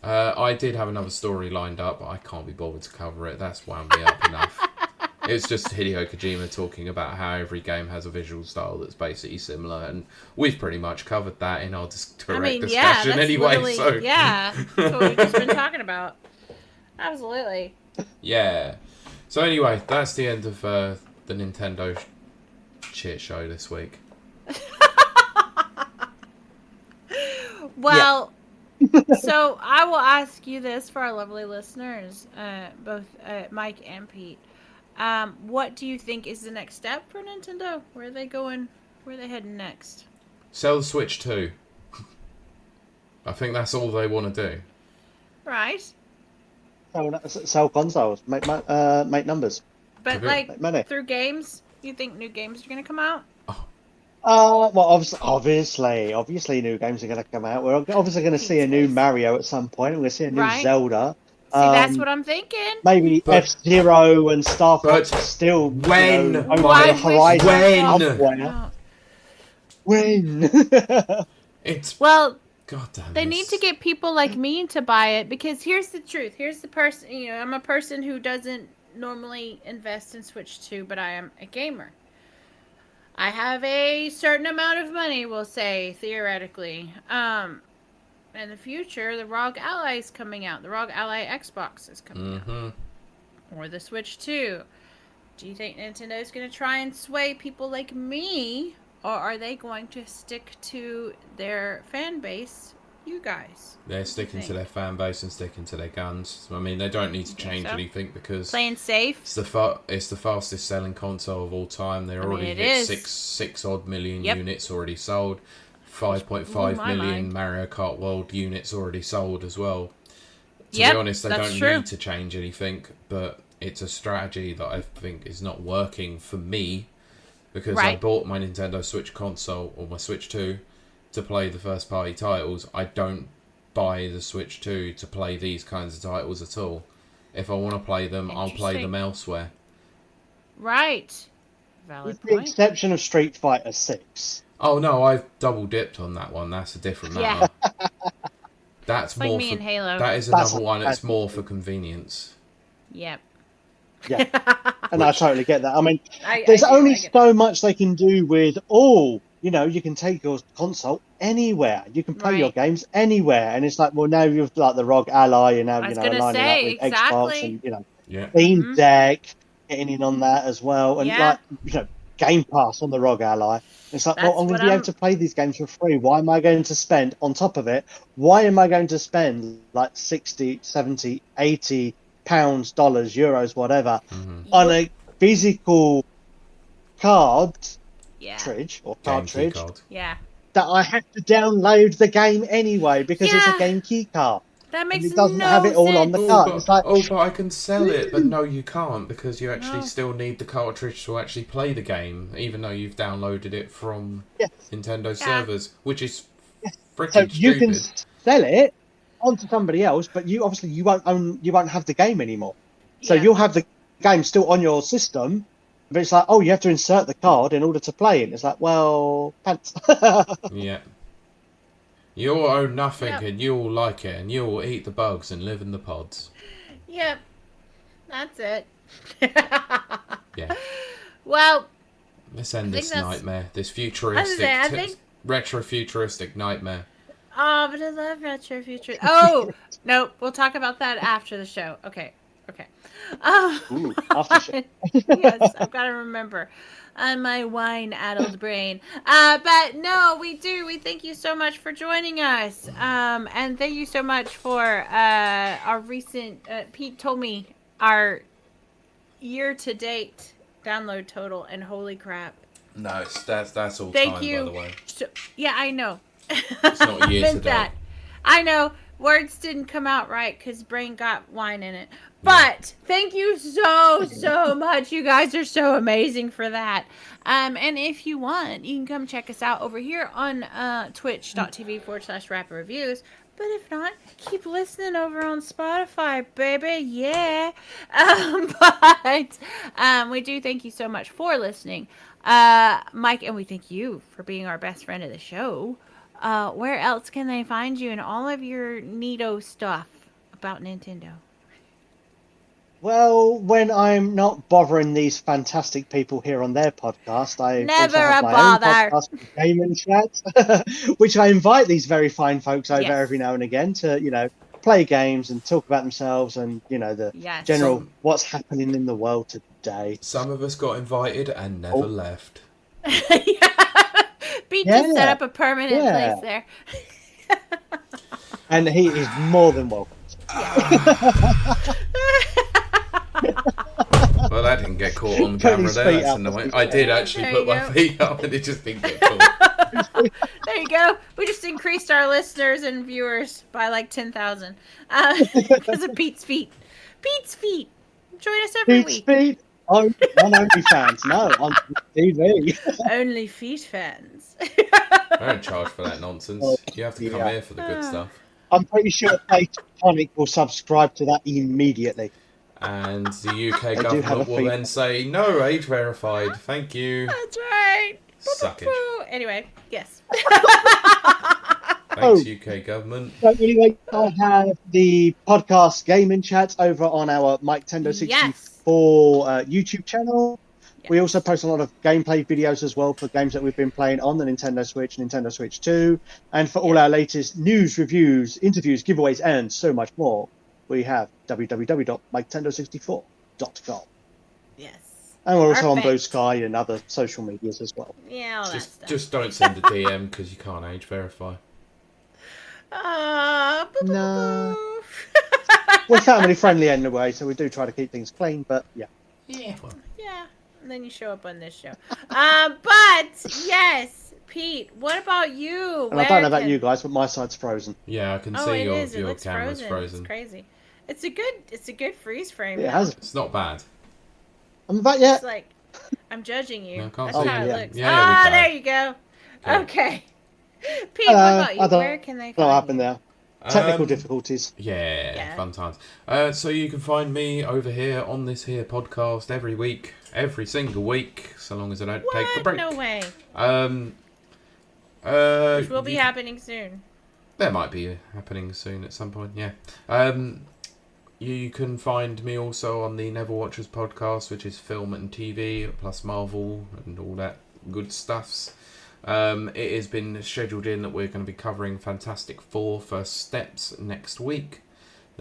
I did have another story lined up, but I can't be bothered to cover it. That's wound me up enough. It's just Hideo Kojima talking about how every game has a visual style that's basically similar, and we've pretty much covered that in our discussion anyway. So yeah, that's what we've just been talking about. Absolutely. Yeah. So anyway, that's the end of the Nintendo shit show this week. Well, so I will ask you this for our lovely listeners, both Mike and Pete. What do you think is the next step for Nintendo? Where are they going? Where are they heading next? Sell the Switch 2. I think that's all they want to do. Right. Sell consoles, make numbers. But like through games, you think new games are going to come out? Well, obviously, new games are going to come out. We're obviously going to see a new Mario at some point. We're going to see a new Zelda. See, that's what I'm thinking. Maybe F-Zero and Star Fox are still over the horizon. When? It's God damn they need to get people like me to buy it, because here's the truth. Here's the person. You know, I'm a person who doesn't normally invest in Switch 2, but I am a gamer. I have a certain amount of money, we'll say, theoretically. In the future, the ROG Ally is coming out. The ROG Ally Xbox is coming out. Or the Switch 2. Do you think Nintendo is going to try and sway people like me? Or are they going to stick to their fan base, you guys? They're sticking to their fan base and sticking to their guns. I mean, they don't need to change anything because... Playing safe? It's the fastest selling console of all time. They're already hit 6 odd million units already sold. 5.5 million Mario Kart World units already sold as well. To be honest, they don't need to change anything, but it's a strategy that I think is not working for me, because I bought my Nintendo Switch console, or my Switch 2, to play the first party titles. I don't buy the Switch 2 to play these kinds of titles at all. If I want to play them, I'll play them elsewhere. Right. Valid With the exception of Street Fighter 6. Oh no, I've double dipped on that one. That's a different matter. That's like more me for and Halo. That is another one. It's more for convenience. Yep. Yeah. And I totally get that. I mean, I there's do, only I get so much they can do with you can take your console anywhere. You can play your Right. games anywhere. And it's like, well, now you've like the ROG Ally and now, I was gonna aligning up say, with Xbox exactly. and, Yeah. Steam Deck getting in on that as well. And Yeah. like, Game Pass on the ROG Ally. It's like, well, That's I'm going what to be able I'm. to play these games for free. Why am I going to spend on top of it? Why am I going to spend like 60, 70, 80 pounds, dollars, euros, whatever on Yup. a physical cartridge Yeah. or Game key cartridge card. Yeah. that I have to download the game anyway because it's a Yeah. game key card That and makes it doesn't have no it all on the sense. card. It's like, But I can sell it. But no, you can't because you actually No. still need the cartridge to actually play the game, even though you've downloaded it from yes, Nintendo Yeah. servers, which is yes. So freaking you can stupid. sell it onto somebody else, but you won't have the game anymore. So Yeah. you'll have the game still on your system, but it's like, oh, you have to insert the card in order to play it. It's like, well, pants. Yeah. You'll own nothing Yep. and you'll like it and you'll eat the bugs and live in the pods. Yep. That's it. Yeah. Well, Let's end think this that's- nightmare. This I futuristic, think- retro-futuristic nightmare. oh, but I love retro future. Oh, no, we'll talk about that after the show. Okay. Ooh, after show. Yes, I've got to remember on my wine-addled brain. But no, we do. We thank you so much for joining us. And thank you so much for our recent. Pete told me our year-to-date download total, and holy crap! No, that's all Thank time, you. by the way. So, yeah, I know. It's not year I meant to date. that. I know. Words didn't come out right because brain got wine in it. But thank you so much. You guys are so amazing for that. And if you want, you can come check us out over here on twitch.tv/rapper reviews. But if not, keep listening over on Spotify, baby. Yeah. But we do thank you so much for listening. Mike, and we thank you for being our best friend of the show. Where else can they find you and all of your neato stuff about Nintendo? Well, when I'm not bothering these fantastic people here on their podcast, I Never also have a my bother. own podcast, Game and Chat, which I invite these very fine folks over Yes. every now and again to, play games and talk about themselves and, the Yes. general what's happening in the world today. Some of us got invited and never left. Pete just set Yeah. up a permanent Yeah. place there. And he is more than welcome. Well, that didn't get caught on Put camera his there. feet That's up. annoying. I did actually There put you my go. feet up and it just didn't get caught. There you go. We just increased our listeners and viewers by like 10,000 because of Pete's feet. Pete's feet. Join us every Pete's week. feet on OnlyFans. No, on TV. Only feet fans. I don't charge for that nonsense. You have to come Yeah. here for the good stuff. I'm pretty sure Tonic will subscribe to that immediately. And the UK do have a government will fee. then say, no, age verified. Thank you. That's right. Suckage. Anyway, yes. Thanks, UK government. So anyway, I have the podcast Game and Chat over on our Mike Tendo 64 YouTube channel. We also post a lot of gameplay videos as well for games that we've been playing on the Nintendo Switch, Nintendo Switch 2. And for all our latest news, reviews, interviews, giveaways, and so much more, we have www.miketendo64.com. Yes. And we're also on Perfect. Blue Sky and other social medias as well. Yeah, all that stuff. Just don't send a DM because you can't age verify. No. We're family friendly anyway, so we do try to keep things clean, but yeah. Yeah. Well, Yeah, and then you show up on this show. But yes, Pete, what about you? And I don't know about you guys, but my side's frozen. yeah, I can Oh, see it is. It your looks camera's frozen. frozen. It's crazy. It's a good freeze frame. It though. has. It's not bad. I'm back yet. It's like I'm judging you. No, I can't That's see how you. it looks. Yeah, yeah, we can. There you go. Okay. Pete, Hello, what about you? I don't Where can they know find what happened you? there. Technical Um, difficulties. Yeah, fun times. So you can find me over here on this here podcast every week, every single week, so long as I don't take the What? break. No way. Which will be you- happening soon. There might be happening soon at some point. Yeah. You can find me also on the Never Watchers podcast, which is film and TV, plus Marvel and all that good stuffs. It has been scheduled in that we're going to be covering Fantastic Four First Steps next week.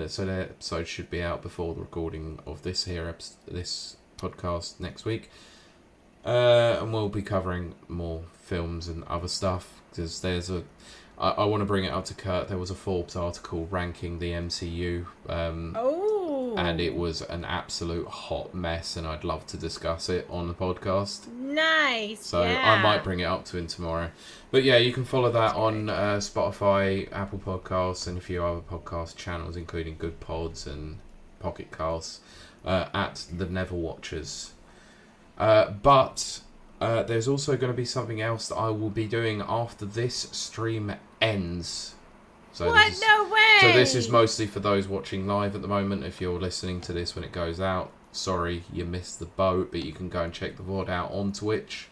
So the episode should be out before the recording of this podcast next week. And we'll be covering more films and other stuff, because I want to bring it up to Kurt. There was a Forbes article ranking the MCU, and it was an absolute hot mess, and I'd love to discuss it on the podcast. Nice. So yeah. I might bring it up to him tomorrow. But yeah, you can follow that on Spotify, Apple Podcasts, and a few other podcast channels, including Good Pods and Pocket Casts, at the Never Watchers. But there's also going to be something else that I will be doing after this stream ends. So What? No way! So this is mostly for those watching live at the moment. If you're listening to this when it goes out, sorry you missed the boat, but you can go and check the VOD out on Twitch.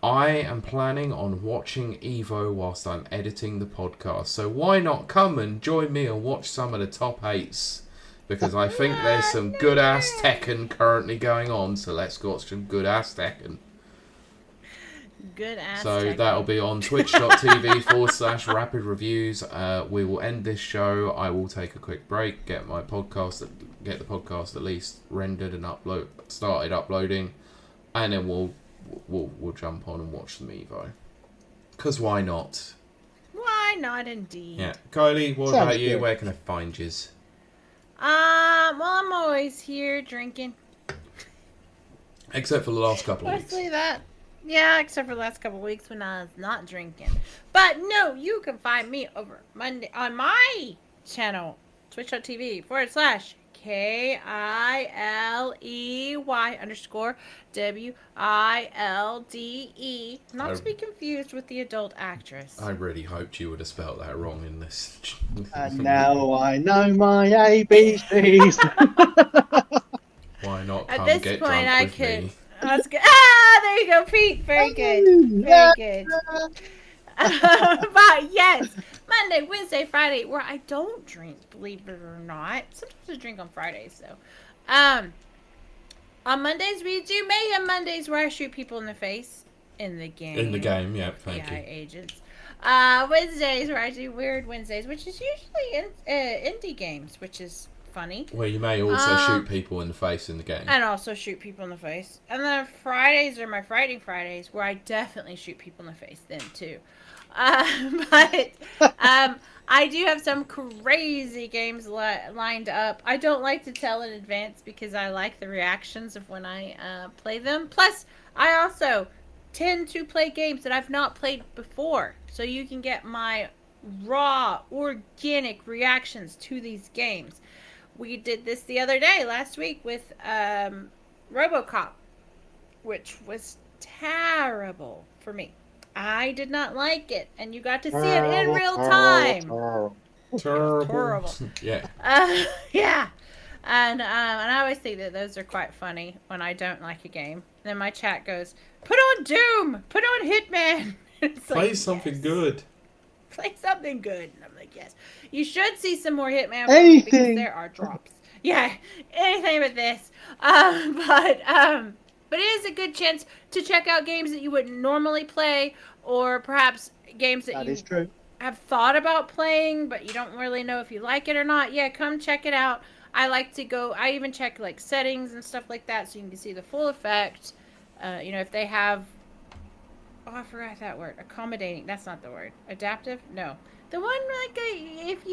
I am planning on watching Evo whilst I'm editing the podcast. So why not come and join me and watch some of the top 8s? Because I think there's some good-ass Tekken currently going on, so let's watch some good-ass Tekken. Good-ass So Tekken. that'll be on twitch.tv/rapid reviews. We will end this show. I will take a quick break, get the podcast at least rendered and started uploading, and then we'll jump on and watch the Evo. Because why not? Why not, indeed? Yeah. Kylie, what Sounds about you? good. Where can I find yous? Well, I'm always here drinking. Except for the last couple of weeks. Mostly that. Yeah, except for the last couple of weeks when I was not drinking. But no, you can find me over Monday on my channel, twitch.tv/KILEY_WILDE. Not to be confused with the adult actress. I really hoped you would have spelled that wrong in this. And now I know my ABCs. Why not At come this get point, drunk I with could. me? Let's go. There you go, Pete. Very good. Very good. But yes, Monday, Wednesday, Friday, where I don't drink, believe it or not. Sometimes I drink on Fridays, though. On Mondays, we do Mayhem Mondays, where I shoot people in the face in the game. In the game, yeah, thank AI you. agents. Wednesdays, where I do Weird Wednesdays, which is usually indie games, which is funny. Well, you may also shoot people in the face in the game. And also shoot people in the face. And then Fridays are my Fighting Fridays, where I definitely shoot people in the face then, too. But I do have some crazy games lined up. I don't like to tell in advance because I like the reactions of when I play them. Plus, I also tend to play games that I've not played before. So you can get my raw, organic reactions to these games. We did this the other day, last week, with RoboCop, which was terrible for me. I did not like it, and you got to see it in real time. Terrible. Horrible. Yeah. Yeah. And I always think that those are quite funny when I don't like a game. Then my chat goes, "Put on Doom! Put on Hitman!" It's Play like, something yes. good. Play something good. And I'm like, yes. You should see some more Hitman Anything. because there are drops. Yeah, anything but this. But it is a good chance to check out games that you wouldn't normally play, or perhaps games that That you is true. have thought about playing, but you don't really know if you like it or not. Yeah, come check it out. I even check like settings and stuff like that so you can see the full effect. If they have, I forgot that word. Accommodating. That's not the word. Adaptive? No. The one if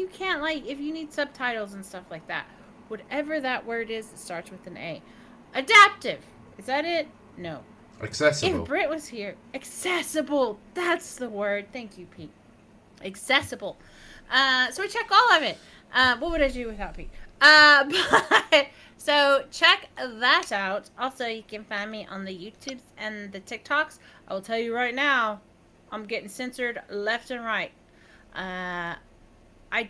you need subtitles and stuff like that. Whatever that word is, it starts with an A. Adaptive. Is that it? No. Accessible. If Britt was here. Accessible. That's the word. Thank you, Pete. Accessible. So we check all of it. What would I do without Pete? So check that out. Also, you can find me on the YouTubes and the TikToks. I will tell you right now, I'm getting censored left and right. I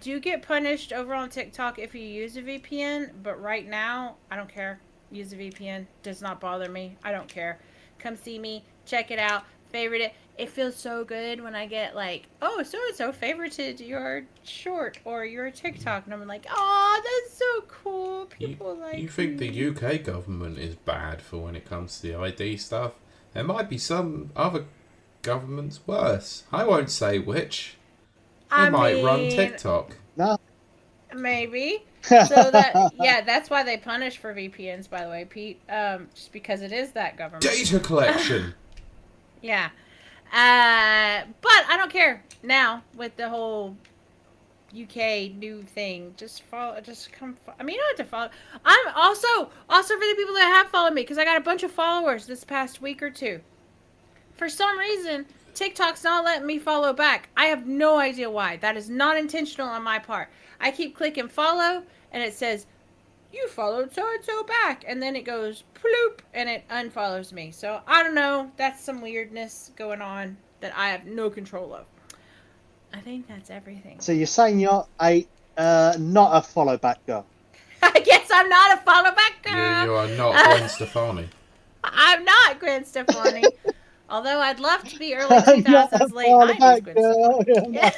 do get punished over on TikTok if you use a VPN, but right now, I don't care. Use a VPN. Does not bother me. I don't care. Come see me. Check it out. favorite it. It feels so good when I get like, oh, so and so favorited your short or your TikTok, and I'm like, oh, that's so cool. People You think the UK government is bad for when it comes to the ID stuff? There might be some other governments worse. I won't say which. They might run TikTok. No. Maybe. So that's why they punish for VPNs, by the way, Pete. Just because it is that government. Data collection. Yeah. But I don't care now with the whole UK new thing. Just come. I mean, you don't have to follow. I'm also for the people that have followed me, because I got a bunch of followers this past week or two. For some reason, TikTok's not letting me follow back. I have no idea why. That is not intentional on my part. I keep clicking follow, and it says, you followed so-and-so back. And then it goes, ploop, and it unfollows me. So, I don't know. That's some weirdness going on that I have no control of. I think that's everything. So you're saying you're not a follow back girl? I guess I'm not a follow back girl. You are not Gwen Stefani. I'm not Gwen Stefani. Although I'd love to be early 2000s, late 90s Gwen Stefani. Yeah.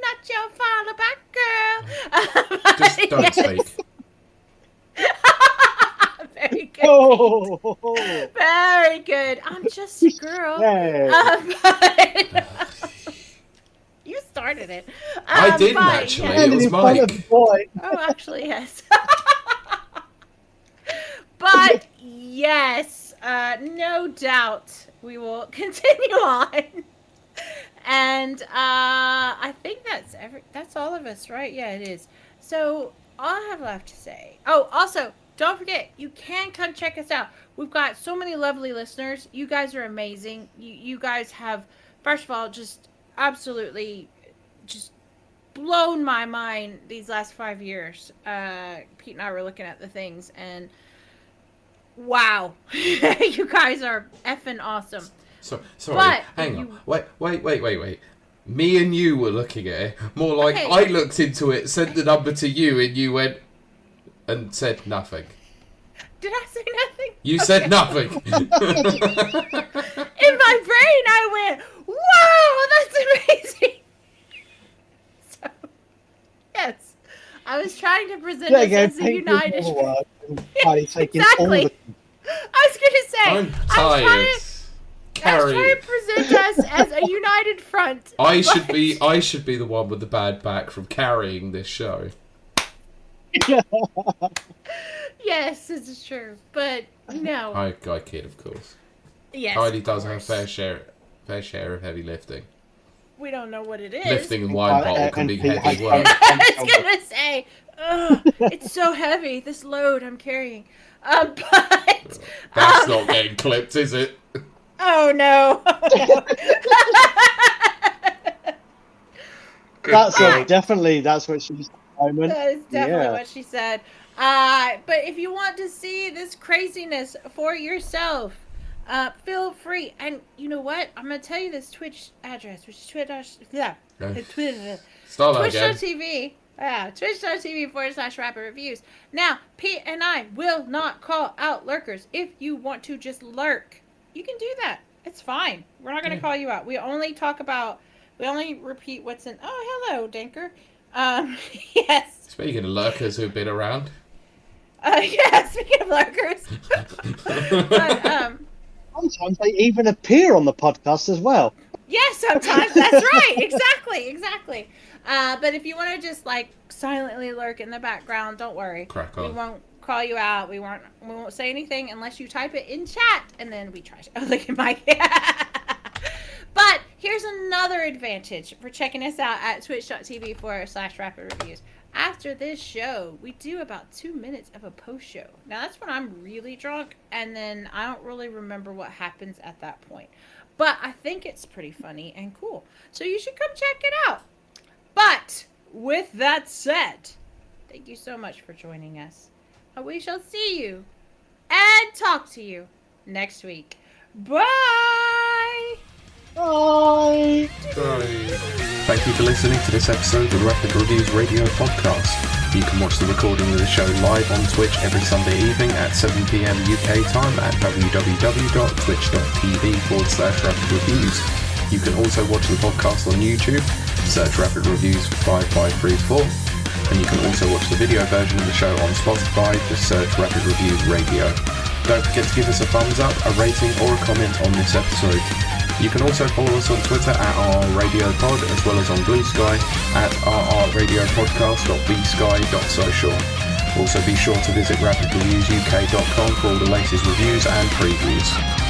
Not your follow back girl. Just don't speak. Very good. Oh. Very good. I'm just a girl. Hey. You started it. I didn't actually. Yeah. It was Mike. Boy. Oh, actually, yes. But yes, no doubt we will continue on. And I think that's all of us, right? Yeah, it is. So all I have left to say. Oh, also, don't forget, you can come check us out. We've got so many lovely listeners. You guys are amazing. You guys have, first of all, just absolutely just blown my mind these last 5 years. Pete and I were looking at the things, and wow, you guys are effing awesome. Sorry, But hang on. Wait. Me and you were looking at it. More like Okay. I looked into it, sent the number to you, and you went and said nothing. Did I say nothing? You said nothing. In my brain, I went, "Whoa, that's amazing!" So, yes, I was trying to present us as a united. Exactly. I was gonna say, I'm tired. I was trying to present us as a united front. I should be the one with the bad back from carrying this show. Yes, this is true, but no. I kid, of course. Yes, Kylie of does her course. fair share of heavy lifting. We don't know what it is. Lifting a wine bottle can be heavy work. I was gonna say, it's so heavy. This load I'm carrying, but That's not getting clipped, is it? Oh no. That's what she's moment. That is definitely what she said. But if you want to see this craziness for yourself, feel free. And you know what? I'm going to tell you this Twitch address, which is twitch.tv. Start that again. Twitch.tv. Yeah, twitch.tv/rapid reviews. Now, Pete and I will not call out lurkers. If you want to just lurk, you can do that. It's fine. We're not going to call you out. We only repeat what's in. Oh, hello, Dinker. Yes. Speaking of lurkers who've been around. Yeah, speaking of lurkers. But, sometimes they even appear on the podcast as well. yeah, sometimes. That's right. Exactly. But if you want to just, like, silently lurk in the background, don't worry. Crack on. We won't call you out. We won't say anything unless you type it in chat, and then we try to. Oh, look at Mike. But here's another advantage for checking us out at twitch.tv/rapid reviews. After this show, we do about 2 minutes of a post show. Now that's when I'm really drunk, and then I don't really remember what happens at that point. But I think it's pretty funny and cool. So you should come check it out. But with that said, thank you so much for joining us. And we shall see you and talk to you next week. Bye! Bye. Thank you for listening to this episode of the Rapid Reviews Radio Podcast. You can watch the recording of the show live on Twitch every Sunday evening at 7 PM UK time at www.twitch.tv/Rapid Reviews. You can also watch the podcast on YouTube, search Rapid Reviews 5534, and you can also watch the video version of the show on Spotify, just search Rapid Reviews Radio. Don't forget to give us a thumbs up, a rating or a comment on this episode. You can also follow us on Twitter at RRRadiopod, as well as on Blue Sky at rrradiopodcast.bsky.social. Also be sure to visit rapidreviewsuk.com for all the latest reviews and previews.